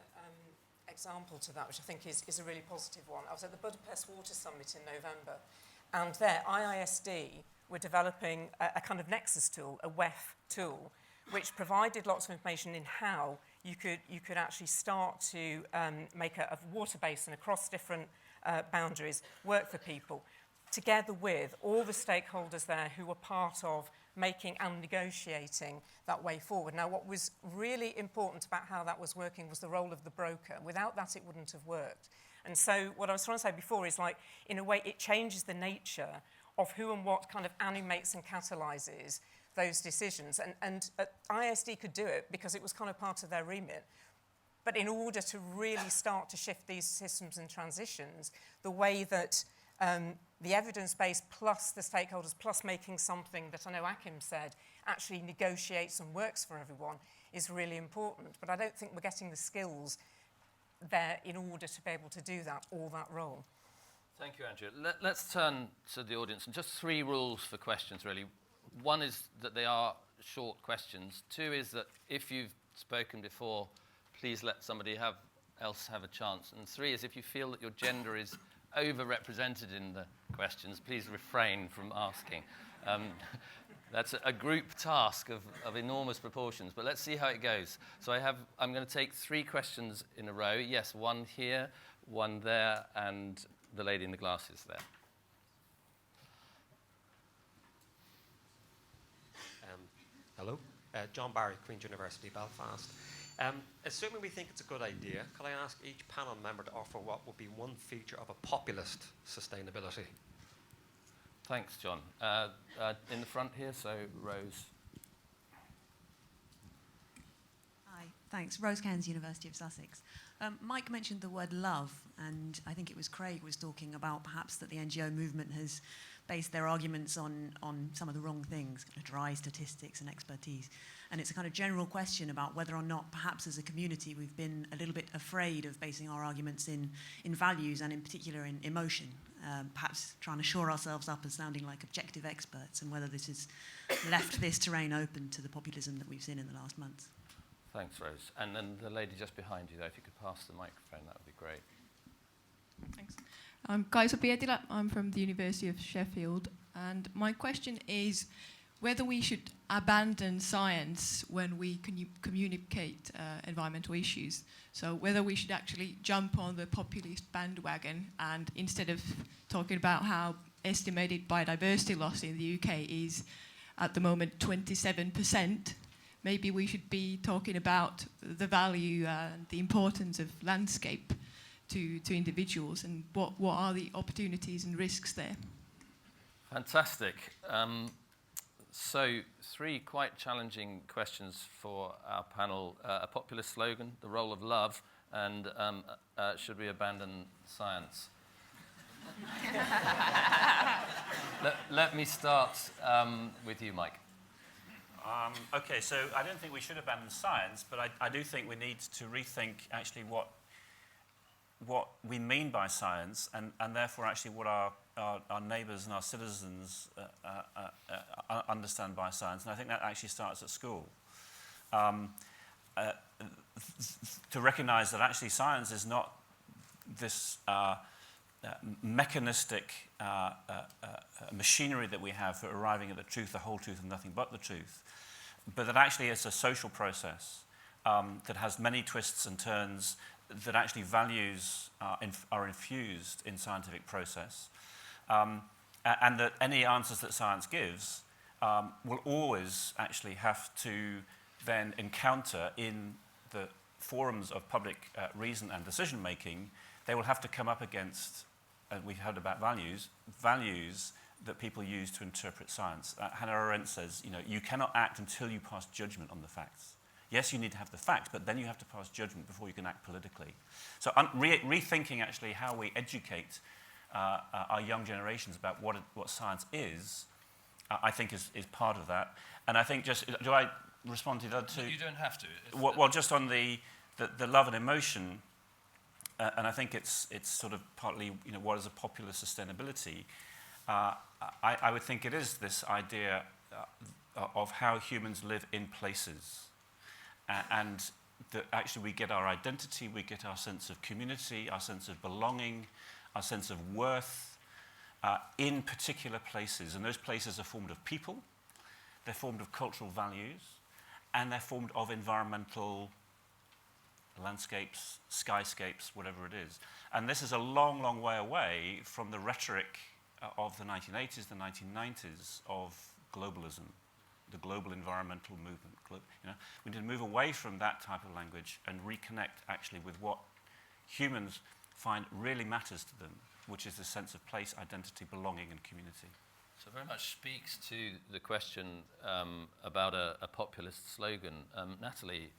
[SPEAKER 5] example to that, which I think is a really positive one? I was at the Budapest Water Summit in November, and there IISD were developing a kind of Nexus tool, a WEF tool, which provided lots of information in how you could actually start to make a water basin across different boundaries work for people, together with all the stakeholders there who were part of making and negotiating that way forward. Now, what was really important about how that was working was the role of the broker. Without that, it wouldn't have worked. And so what I was trying to say before is, like, in a way, it changes the nature of who and what kind of animates and catalyses those decisions. And ISD could do it because it was kind of part of their remit. But in order to really start to shift these systems and transitions, the way that the evidence base plus the stakeholders plus making something that I know Achim said actually negotiates and works for everyone is really important. But I don't think we're getting the skills there in order to be able to do that, or that role.
[SPEAKER 1] Thank you, Andrew. Let's turn to the audience. And just 3 rules for questions, really. 1 is that they are short questions. 2 is that if you've spoken before, please let somebody else have a chance. And 3 is if you feel that your gender is overrepresented in the questions, please refrain from asking. That's a group task of enormous proportions, but let's see how it goes. So I'm going to take 3 questions in a row. Yes, 1 here, 1 there, and the lady in the glasses there.
[SPEAKER 6] Hello, John Barry, Queen's University, Belfast. Assuming we think it's a good idea, could I ask each panel member to offer what would be one feature of a populist sustainability?
[SPEAKER 1] Thanks, John. In the front here, so Rose.
[SPEAKER 7] Hi, thanks. Rose Cairns, University of Sussex. Mike mentioned the word love, and I think it was Craig was talking about perhaps that the NGO movement has based their arguments on some of the wrong things, kind of dry statistics and expertise. And it's a kind of general question about whether or not perhaps as a community we've been a little bit afraid of basing our arguments in values and in particular in emotion, perhaps trying to shore ourselves up as sounding like objective experts, and whether this has left this terrain open to the populism that we've seen in the last months.
[SPEAKER 1] Thanks, Rose. And then the lady just behind you there, if you could pass the microphone, that would be great.
[SPEAKER 8] Thanks. I'm Kaisa Pietila. I'm from the University of Sheffield. And my question is whether we should abandon science when we communicate environmental issues. So whether we should actually jump on the populist bandwagon, and instead of talking about how estimated biodiversity loss in the UK is at the moment 27%, maybe we should be talking about the value and the importance of landscape to individuals, and what are the opportunities and risks there?
[SPEAKER 1] Fantastic. So 3 quite challenging questions for our panel. A populist slogan, the role of love, and should we abandon science? Let me start with you, Mike.
[SPEAKER 2] Okay, so I don't think we should abandon science, but I do think we need to rethink actually what we mean by science, and therefore actually what our neighbours and our citizens understand by science. And I think that actually starts at school. To recognise that actually science is not this mechanistic machinery that we have for arriving at the truth, the whole truth, and nothing but the truth, but that actually it's a social process that has many twists and turns, that actually values are infused in scientific process, and that any answers that science gives will always actually have to then encounter in the forums of public reason and decision making. They will have to come up against, and we've heard about values that people use to interpret science. Hannah Arendt says, you cannot act until you pass judgment on the facts. Yes, you need to have the facts, but then you have to pass judgment before you can act politically. So rethinking actually how we educate our young generations about what science is, I think is part of that. And I think do I respond to the other two?
[SPEAKER 1] You don't have to.
[SPEAKER 2] Well, just on the love and emotion, and I think it's sort of partly, what is a popular sustainability? I would think it is this idea of how humans live in places. And that actually we get our identity, we get our sense of community, our sense of belonging, our sense of worth in particular places. And those places are formed of people, they're formed of cultural values, and they're formed of environmental landscapes, skyscapes, whatever it is. And this is a long, long way away from the rhetoric of the 1980s, the 1990s of globalism, the global environmental movement. We need to move away from that type of language and reconnect actually with what humans find really matters to them, which is the sense of place, identity, belonging, and community.
[SPEAKER 1] So very much speaks to the question about a populist slogan. Natalie,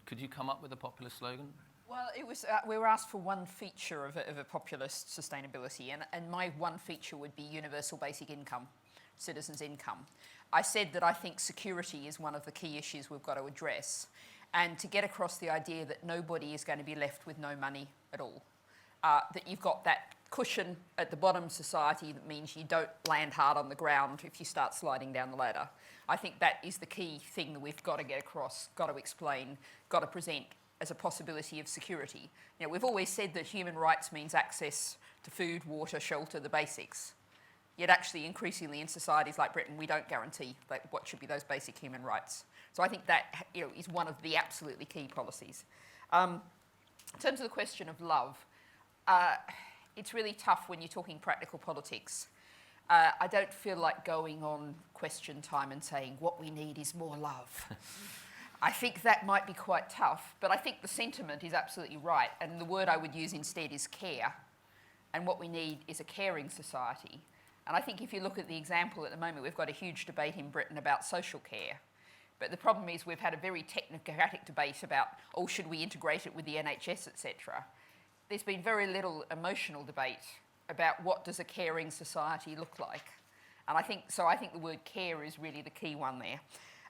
[SPEAKER 1] could you come up with a populist slogan?
[SPEAKER 3] Well, it was, we were asked for one feature of a populist sustainability, and my one feature would be universal basic income, citizens' income. I said that I think security is one of the key issues we've got to address, and to get across the idea that nobody is going to be left with no money at all. That you've got that cushion at the bottom of society that means you don't land hard on the ground if you start sliding down the ladder. I think that is the key thing that we've got to get across, got to explain, got to present as a possibility of security. We've always said that human rights means access to food, water, shelter, the basics. Yet actually, increasingly in societies like Britain, we don't guarantee what should be those basic human rights. So I think that is one of the absolutely key policies. In terms of the question of love, it's really tough when you're talking practical politics. I don't feel like going on Question Time and saying what we need is more love. I think that might be quite tough, but I think the sentiment is absolutely right, and the word I would use instead is care. And what we need is a caring society. And I think if you look at the example at the moment, we've got a huge debate in Britain about social care. But the problem is we've had a very technocratic debate about, should we integrate it with the NHS, etc. There's been very little emotional debate about what does a caring society look like. And I think the word care is really the key one there.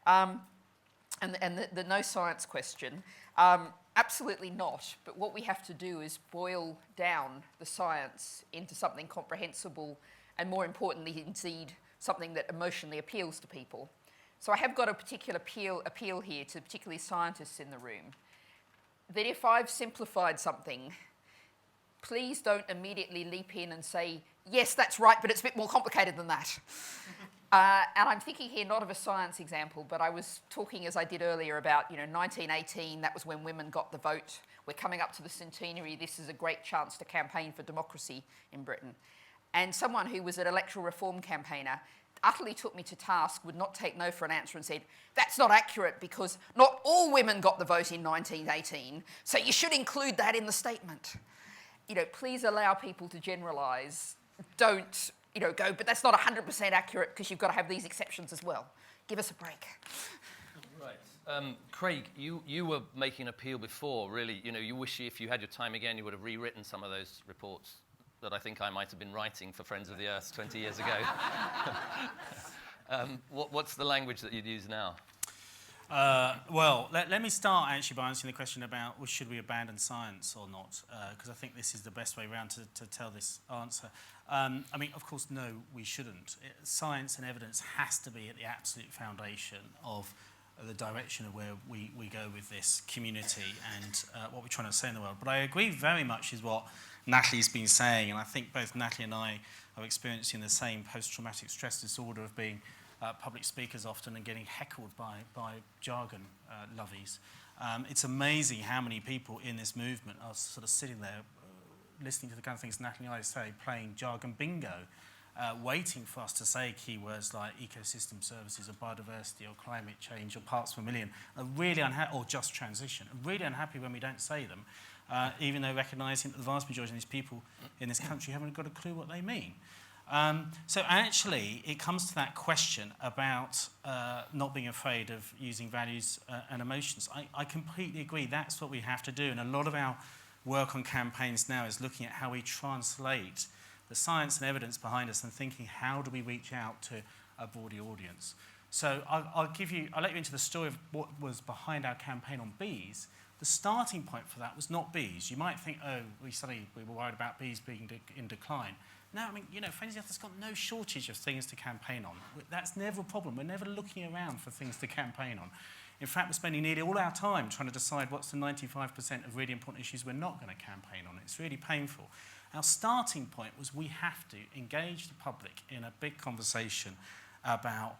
[SPEAKER 3] And the no science question, absolutely not. But what we have to do is boil down the science into something comprehensible and, more importantly, indeed, something that emotionally appeals to people. So I have got a particular appeal here to particularly scientists in the room, that if I've simplified something, please don't immediately leap in and say, yes, that's right, but it's a bit more complicated than that. And I'm thinking here not of a science example, but I was talking, as I did earlier, about 1918, that was when women got the vote. We're coming up to the centenary. This is a great chance to campaign for democracy in Britain. And someone who was an electoral reform campaigner utterly took me to task, would not take no for an answer, and said, that's not accurate because not all women got the vote in 1918, so you should include that in the statement. Please allow people to generalise. Don't, go, but that's not 100% accurate because you've got to have these exceptions as well. Give us a break.
[SPEAKER 1] Right. Craig, you were making an appeal before, really. You wish if you had your time again, you would have rewritten some of those reports that I think I might have been writing for Friends of the Earth 20 years ago. What's the language that you'd use now?
[SPEAKER 4] Well, let me start actually by answering the question about, well, should we abandon science or not? Because I think this is the best way around to tell this answer. I mean, of course, no, we shouldn't. Science and evidence has to be at the absolute foundation of the direction of where we go with this community and what we're trying to say in the world. But I agree very much is what Natalie's been saying, and I think both Natalie and I are experiencing the same post-traumatic stress disorder of being public speakers often and getting heckled by jargon lovies. It's amazing how many people in this movement are sort of sitting there listening to the kind of things Natalie and I say, playing jargon bingo, waiting for us to say keywords like ecosystem services or biodiversity or climate change or parts per million, are really unhappy, or just transition, are really unhappy when we don't say them, even though recognising that the vast majority of these people in this country haven't got a clue what they mean. So actually, it comes to that question about not being afraid of using values and emotions. I completely agree. That's what we have to do. And a lot of our work on campaigns now is looking at how we translate the science and evidence behind us and thinking, how do we reach out to a broader audience? So I'll let you into the story of what was behind our campaign on bees. The starting point for that was not bees. You might think, oh, we were worried about bees being in decline. No, I mean, you know, Friends of the Earth has got no shortage of things to campaign on. That's never a problem. We're never looking around for things to campaign on. In fact, we're spending nearly all our time trying to decide what's the 95% of really important issues we're not going to campaign on. It's really painful. Our starting point was we have to engage the public in a big conversation about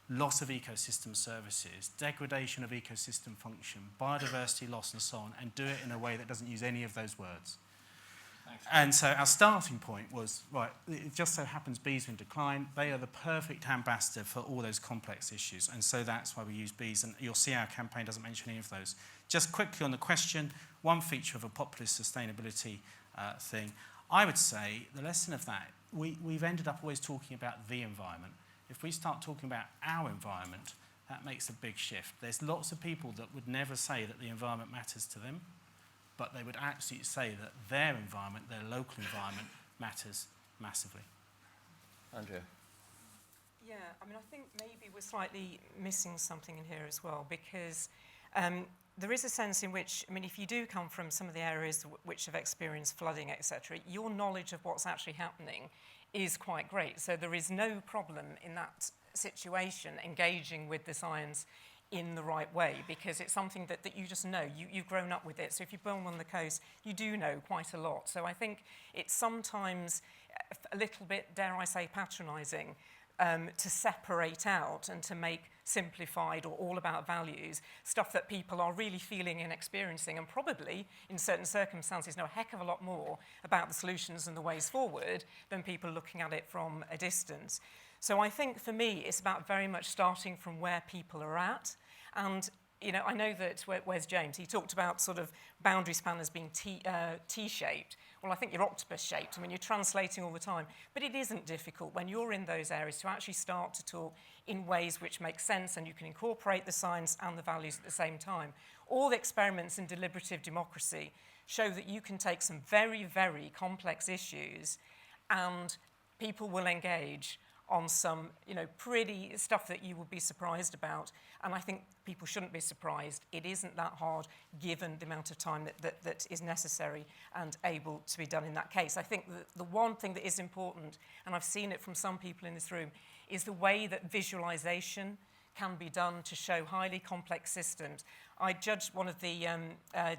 [SPEAKER 4] loss of ecosystem services, degradation of ecosystem function, biodiversity loss and so on, and do it in a way that doesn't use any of those words. And so our starting point was, right, it just so happens bees are in decline. They are the perfect ambassador for all those complex issues. And so that's why we use bees. And you'll see our campaign doesn't mention any of those. Just quickly on the question, one feature of a populist sustainability thing, I would say the lesson of that, we've ended up always talking about the environment. If we start talking about our environment, that makes a big shift. There's lots of people that would never say that the environment matters to them, but they would absolutely say that their environment, their local environment, matters massively.
[SPEAKER 1] Andrea?
[SPEAKER 5] Yeah, I mean, I think maybe we're slightly missing something in here as well, because there is a sense in which, I mean, if you do come from some of the areas which have experienced flooding, etc., your knowledge of what's actually happening is quite great. So there is no problem in that situation engaging with the science in the right way, because it's something that you just know. You've grown up with it. So if you're born on the coast, you do know quite a lot. So I think it's sometimes a little bit, dare I say, patronising to separate out and to make simplified or all about values stuff that people are really feeling and experiencing, and probably in certain circumstances know a heck of a lot more about the solutions and the ways forward than people looking at it from a distance. So I think for me it's about very much starting from where people are at. And you know, I know that, where's James? He talked about sort of boundary spanners being T-shaped. Well, I think you're octopus-shaped. I mean, you're translating all the time. But it isn't difficult when you're in those areas to actually start to talk in ways which make sense, and you can incorporate the science and the values at the same time. All the experiments in deliberative democracy show that you can take some very, very complex issues and people will engage on some, you know, pretty stuff that you would be surprised about. And I think people shouldn't be surprised. It isn't that hard, given the amount of time that is necessary and able to be done in that case. I think the one thing that is important, and I've seen it from some people in this room, is the way that visualization can be done to show highly complex systems. I judged one of the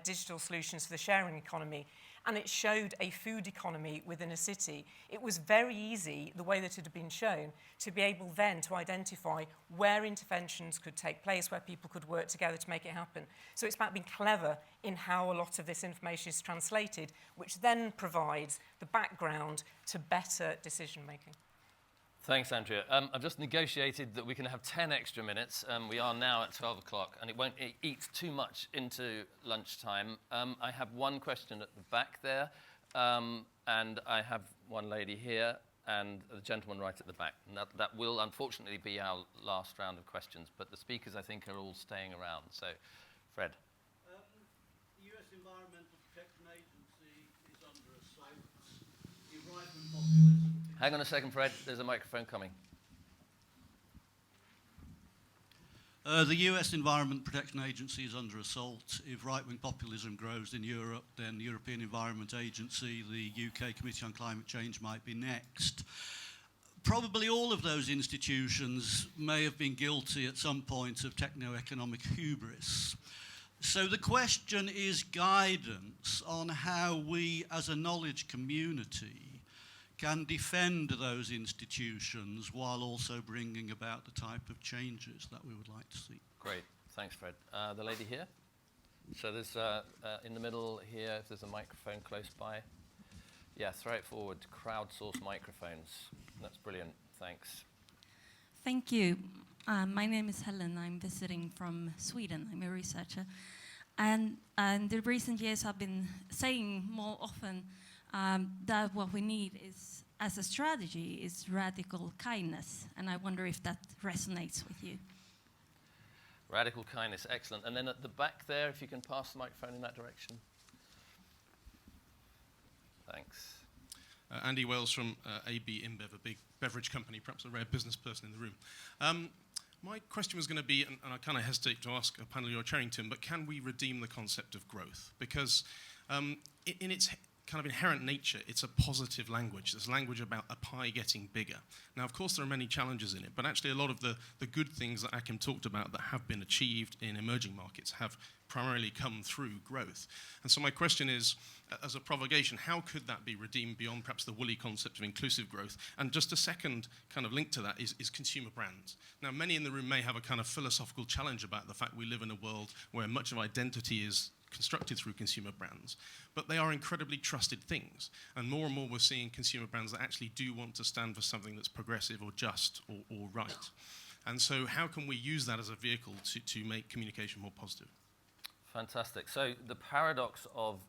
[SPEAKER 5] digital solutions for the sharing economy, and it showed a food economy within a city. It was very easy, the way that it had been shown, to be able then to identify where interventions could take place, where people could work together to make it happen. So it's about being clever in how a lot of this information is translated, which then provides the background to better decision-making.
[SPEAKER 1] Thanks, Andrea. I've just negotiated that we can have 10 extra minutes. We are now at 12 o'clock, and it won't eat too much into lunchtime. I have one question at the back there, and I have one lady here, and the gentleman right at the back. And that will, unfortunately, be our last round of questions, but the speakers, I think, are all staying around. So, Fred.
[SPEAKER 9] The US Environmental Protection Agency is under assault. The right and populism.
[SPEAKER 1] Hang on a second, Fred. There's a microphone coming.
[SPEAKER 9] The US Environment Protection Agency is under assault. If right-wing populism grows in Europe, then the European Environment Agency, the UK Committee on Climate Change might be next. Probably all of those institutions may have been guilty at some point of techno-economic hubris. So the question is guidance on how we as a knowledge community can defend those institutions while also bringing about the type of changes that we would like to see.
[SPEAKER 1] Great, thanks, Fred. The lady here. So there's in the middle here, if there's a microphone close by. Yeah, throw it forward. Crowdsource microphones. That's brilliant. Thanks.
[SPEAKER 10] Thank you. My name is Helen. I'm visiting from Sweden. I'm a researcher. And the recent years I've been saying more often that what we need is, as a strategy, is radical kindness. And I wonder if that resonates with you.
[SPEAKER 1] Radical kindness, excellent. And then at the back there, if you can pass the microphone in that direction. Thanks.
[SPEAKER 11] Andy Wells from AB InBev, a big beverage company, perhaps a rare business person in the room. My question was going to be, and I kind of hesitate to ask a panel you're chairing, Tim, but can we redeem the concept of growth? Because in its kind of inherent nature, it's a positive language. It's language about a pie getting bigger. Now, of course, there are many challenges in it, but actually a lot of the good things that Achim talked about that have been achieved in emerging markets have primarily come through growth. And so my question is, as a provocation, how could that be redeemed beyond perhaps the woolly concept of inclusive growth? And just a second kind of link to that is consumer brands. Now, many in the room may have a kind of philosophical challenge about the fact we live in a world where much of identity is constructed through consumer brands, but they are incredibly trusted things. And more we're seeing consumer brands that actually do want to stand for something that's progressive or just or right. And so how can we use that as a vehicle to make communication more positive?
[SPEAKER 1] Fantastic. So the paradox of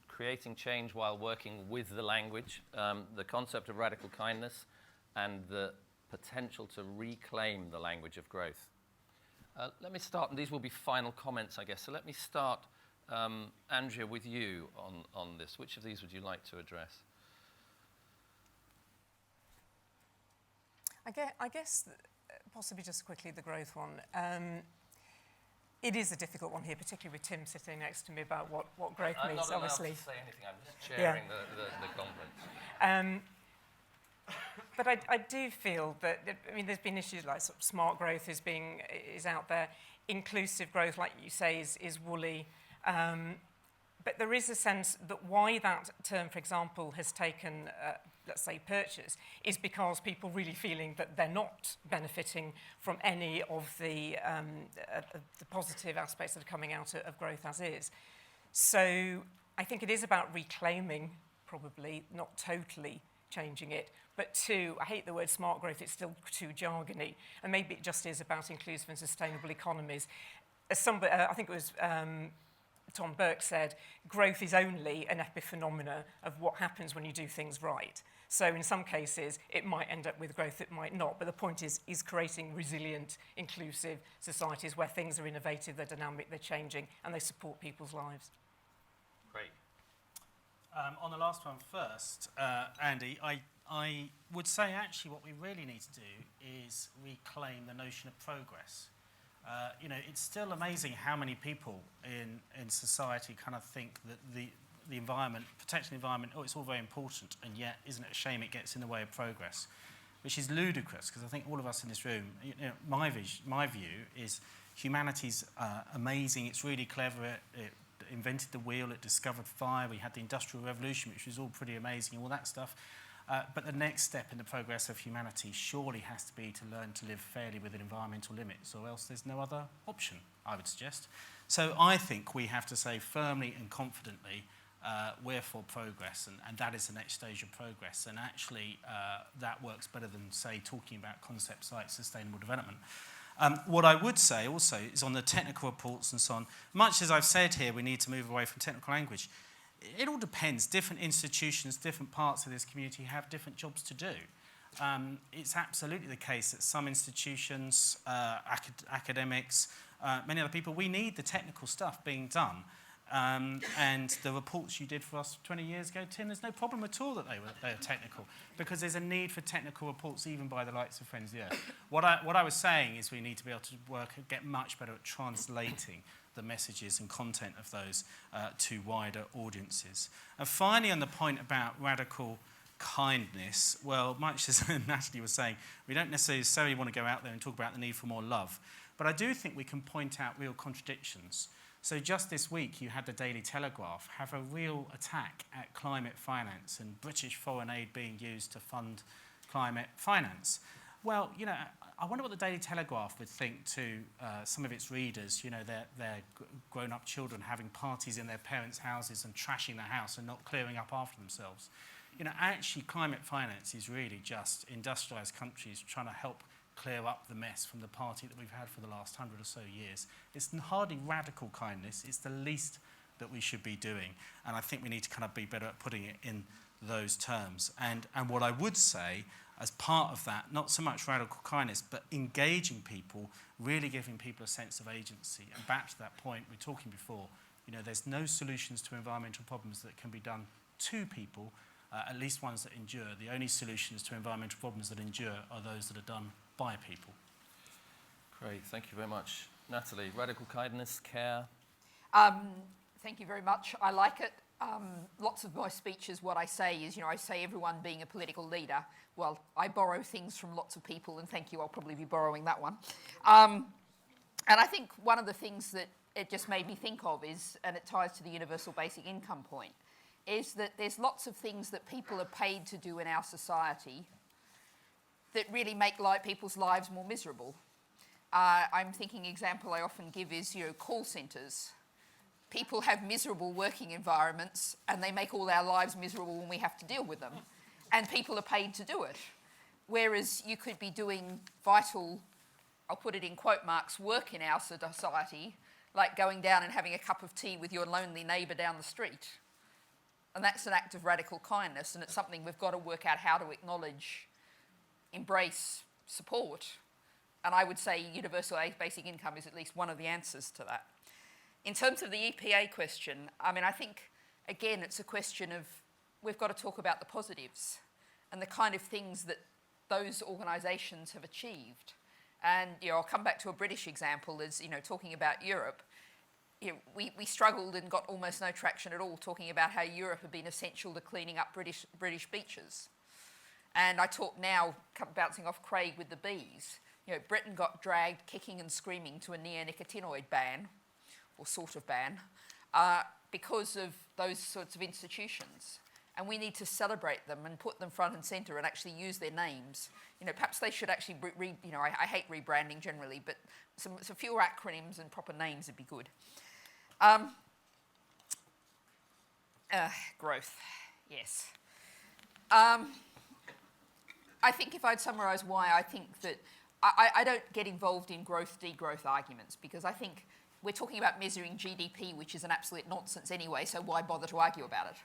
[SPEAKER 1] creating change while working with the language, the concept of radical kindness, and the potential to reclaim the language of growth. Let me start, and these will be final comments, I guess. So let me start, Andrea, with you on this. Which of these would you like to address?
[SPEAKER 5] I guess possibly just quickly the growth one. It is a difficult one here, particularly with Tim sitting next to me about what growth means,
[SPEAKER 1] I'm not
[SPEAKER 5] obviously.
[SPEAKER 1] allowed to say anything. I'm just chairing the conference.
[SPEAKER 5] But I do feel that, I mean, there's been issues like sort of smart growth is out there. Inclusive growth, like you say, is woolly. But there is a sense that why that term, for example, has taken, let's say, purchase, is because people really feeling that they're not benefiting from any of the positive aspects that are coming out of growth as is. So I think it is about reclaiming, probably, not totally changing it, but I hate the word smart growth, it's still too jargony, and maybe it just is about inclusive and sustainable economies. As somebody, I think it was Tom Burke said, growth is only an epiphenomena of what happens when you do things right. So in some cases, it might end up with growth, it might not, but the point is creating resilient, inclusive societies where things are innovative, they're dynamic, they're changing, and they support people's lives.
[SPEAKER 1] Great.
[SPEAKER 4] On the last one first, Andy, I would say actually what we really need to do is reclaim the notion of progress. You know, it's still amazing how many people in society kind of think that the environment, protecting the environment, it's all very important, and yet isn't it a shame it gets in the way of progress, which is ludicrous, because I think all of us in this room, you know, my view is humanity's amazing, it's really clever, it invented the wheel, it discovered fire, we had the Industrial Revolution, which was all pretty amazing, all that stuff. But the next step in the progress of humanity surely has to be to learn to live fairly within environmental limits, or else there's no other option, I would suggest. So I think we have to say firmly and confidently, we're for progress, and that is the next stage of progress. And actually, that works better than, say, talking about concepts like sustainable development. What I would say also is on the technical reports and so on, much as I've said here, we need to move away from technical language. It all depends. Different institutions, different parts of this community have different jobs to do. It's absolutely the case that some institutions, academics, many other people, we need the technical stuff being done. And the reports you did for us 20 years ago, Tim, there's no problem at all that they are technical, because there's a need for technical reports even by the likes of Friends of the Earth. What I was saying is we need to be able to get much better at translating the messages and content of those to wider audiences. And finally, on the point about radical kindness, well, much as Natalie was saying, we don't necessarily want to go out there and talk about the need for more love, but I do think we can point out real contradictions. So just this week, you had the Daily Telegraph have a real attack at climate finance and British foreign aid being used to fund climate finance. Well, you know, I wonder what the Daily Telegraph would think to some of its readers, you know, their grown-up children having parties in their parents' houses and trashing the house and not clearing up after themselves. You know, actually, climate finance is really just industrialised countries trying to help clear up the mess from the party that we've had for the last 100 or so years. It's hardly radical kindness. It's the least that we should be doing. And I think we need to kind of be better at putting it in those terms. And what I would say, as part of that, not so much radical kindness, but engaging people, really giving people a sense of agency. And back to that point we were talking before, you know, there's no solutions to environmental problems that can be done to people, at least ones that endure. The only solutions to environmental problems that endure are those that are done by people.
[SPEAKER 1] Great, thank you very much. Natalie, radical kindness, care?
[SPEAKER 3] Thank you very much. I like it. Lots of my speeches, what I say is, you know, I say everyone being a political leader. Well, I borrow things from lots of people, and thank you, I'll probably be borrowing that one. And I think one of the things that it just made me think of is, and it ties to the universal basic income point, is that there's lots of things that people are paid to do in our society that really make people's lives more miserable. I'm thinking example I often give is, you know, call centres. People have miserable working environments and they make all our lives miserable when we have to deal with them. And people are paid to do it. Whereas you could be doing vital, I'll put it in quote marks, work in our society, like going down and having a cup of tea with your lonely neighbour down the street. And that's an act of radical kindness, and it's something we've got to work out how to acknowledge, embrace, support. And I would say universal basic income is at least one of the answers to that. In terms of the EPA question, I mean, I think, again, it's a question of we've got to talk about the positives and the kind of things that those organisations have achieved. And, you know, I'll come back to a British example as, you know, talking about Europe. You know, we struggled and got almost no traction at all talking about how Europe had been essential to cleaning up British beaches. And I talk now, bouncing off Craig with the bees, you know, Britain got dragged kicking and screaming to a neonicotinoid ban, or sort of ban, because of those sorts of institutions. And we need to celebrate them and put them front and centre and actually use their names. You know, perhaps they should actually, you know, I hate rebranding generally, but some fewer acronyms and proper names would be good. Growth, yes. I think if I'd summarise why, I think that I don't get involved in growth, degrowth arguments, because I think we're talking about measuring GDP, which is an absolute nonsense anyway, so why bother to argue about it?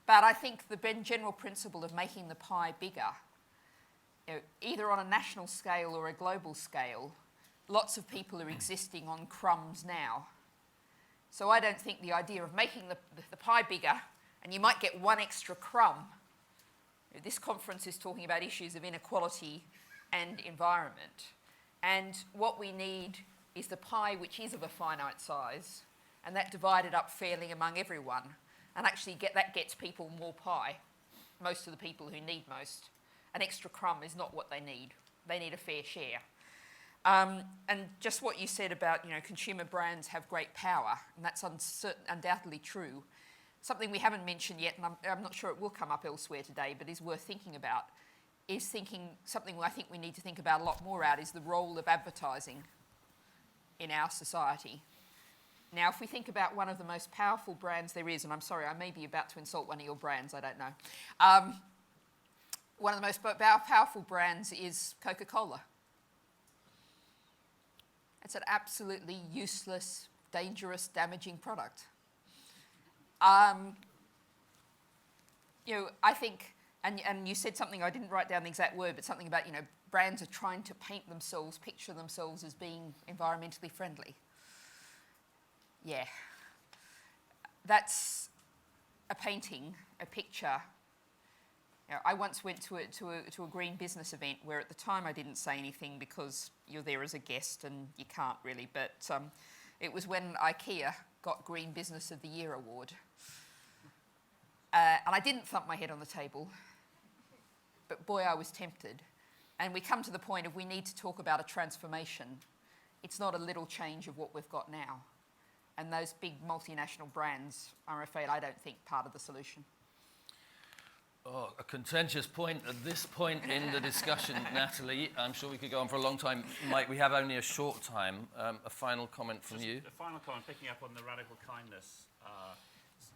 [SPEAKER 3] But I think the general principle of making the pie bigger, you know, either on a national scale or a global scale, lots of people are existing on crumbs now. So I don't think the idea of making the pie bigger, and you might get one extra crumb. You know, this conference is talking about issues of inequality and environment. And what we need is the pie which is of a finite size, and that divided up fairly among everyone. And actually that gets people more pie, most of the people who need most. An extra crumb is not what they need. They need a fair share. And just what you said about, you know, consumer brands have great power, and that's undoubtedly true. Something we haven't mentioned yet, and I'm not sure it will come up elsewhere today, but is worth thinking about, is something I think we need to think about a lot more is the role of advertising in our society. Now, if we think about one of the most powerful brands there is, and I'm sorry, I may be about to insult one of your brands, I don't know. One of the most powerful brands is Coca-Cola. It's an absolutely useless, dangerous, damaging product. You know, I think, and you said something, I didn't write down the exact word, but something about, you know, brands are trying to paint themselves, picture themselves as being environmentally friendly. Yeah. that's a painting, a picture. You know, I once went to a green business event where at the time I didn't say anything because you're there as a guest and you can't really, but it was when IKEA got Green Business of the Year award. And I didn't thump my head on the table, but boy, I was tempted. And we come to the point of we need to talk about a transformation. It's not a little change of what we've got now. And those big multinational brands are, afraid, I don't think, part of the solution.
[SPEAKER 1] Oh, a contentious point at this point in the discussion, Natalie. I'm sure we could go on for a long time. Mike, we have only a short time. A final comment from you?
[SPEAKER 2] A final comment, picking up on the radical kindness.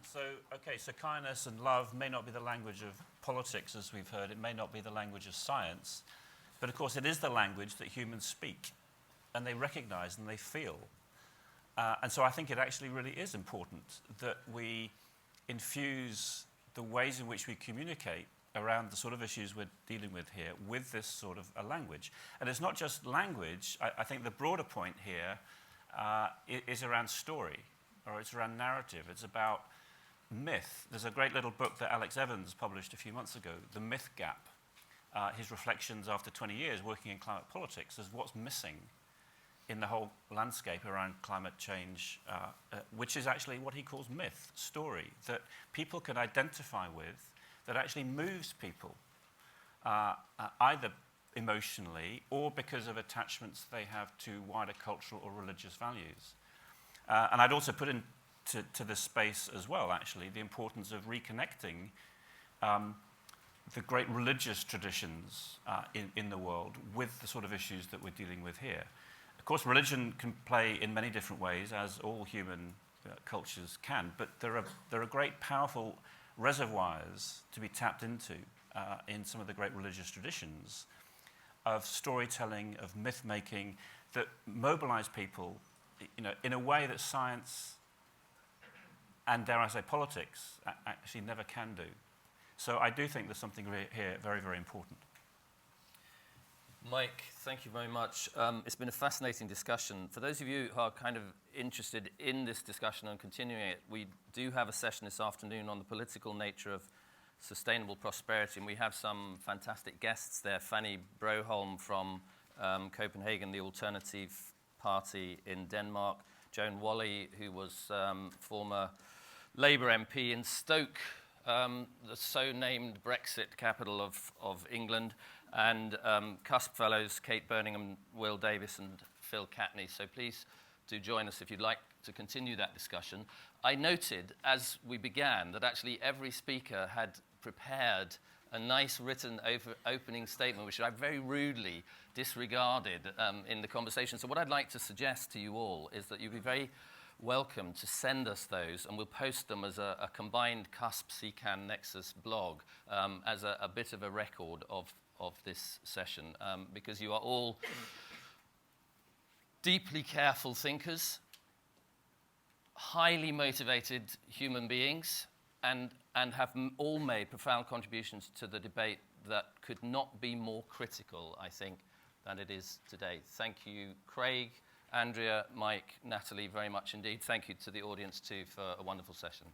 [SPEAKER 2] So kindness and love may not be the language of politics, as we've heard. It may not be the language of science. But, of course, it is the language that humans speak, and they recognise and they feel. And so I think it actually really is important that we infuse the ways in which we communicate around the sort of issues we're dealing with here with this sort of a language. And it's not just language. I think the broader point here is around story, or it's around narrative. It's about myth. There's a great little book that Alex Evans published a few months ago, The Myth Gap, his reflections after 20 years working in climate politics as what's missing in the whole landscape around climate change, which is actually what he calls myth, story, that people can identify with, that actually moves people, either emotionally or because of attachments they have to wider cultural or religious values. And I'd also put into this space as well, actually, the importance of reconnecting the great religious traditions in the world with the sort of issues that we're dealing with here. Of course, religion can play in many different ways, as all human cultures can, but there are great, powerful reservoirs to be tapped into in some of the great religious traditions of storytelling, of myth-making, that mobilize people, in a way that science and, dare I say, politics actually never can do. So I do think there's something here very, very important.
[SPEAKER 1] Mike, thank you very much. It's been a fascinating discussion. For those of you who are kind of interested in this discussion and continuing it, we do have a session this afternoon on the political nature of sustainable prosperity, and we have some fantastic guests there. Fanny Broholm from Copenhagen, the Alternative Party in Denmark. Joan Wally, who was former Labour MP in Stoke, the so-named Brexit capital of England, and CUSP fellows Kate Birmingham, Will Davis and Phil Catney. So please do join us if you'd like to continue that discussion. I noted as we began that actually every speaker had prepared a nice written opening statement, which I very rudely disregarded in the conversation. So what I'd like to suggest to you all is that you'd be very welcome to send us those, and we'll post them as a combined CUSP, CECAN, Nexus blog as a bit of a record of this session, because you are all deeply careful thinkers, highly motivated human beings, and have all made profound contributions to the debate that could not be more critical, I think, than it is today. Thank you, Craig, Andrea, Mike, Natalie, very much indeed. Thank you to the audience, too, for a wonderful session.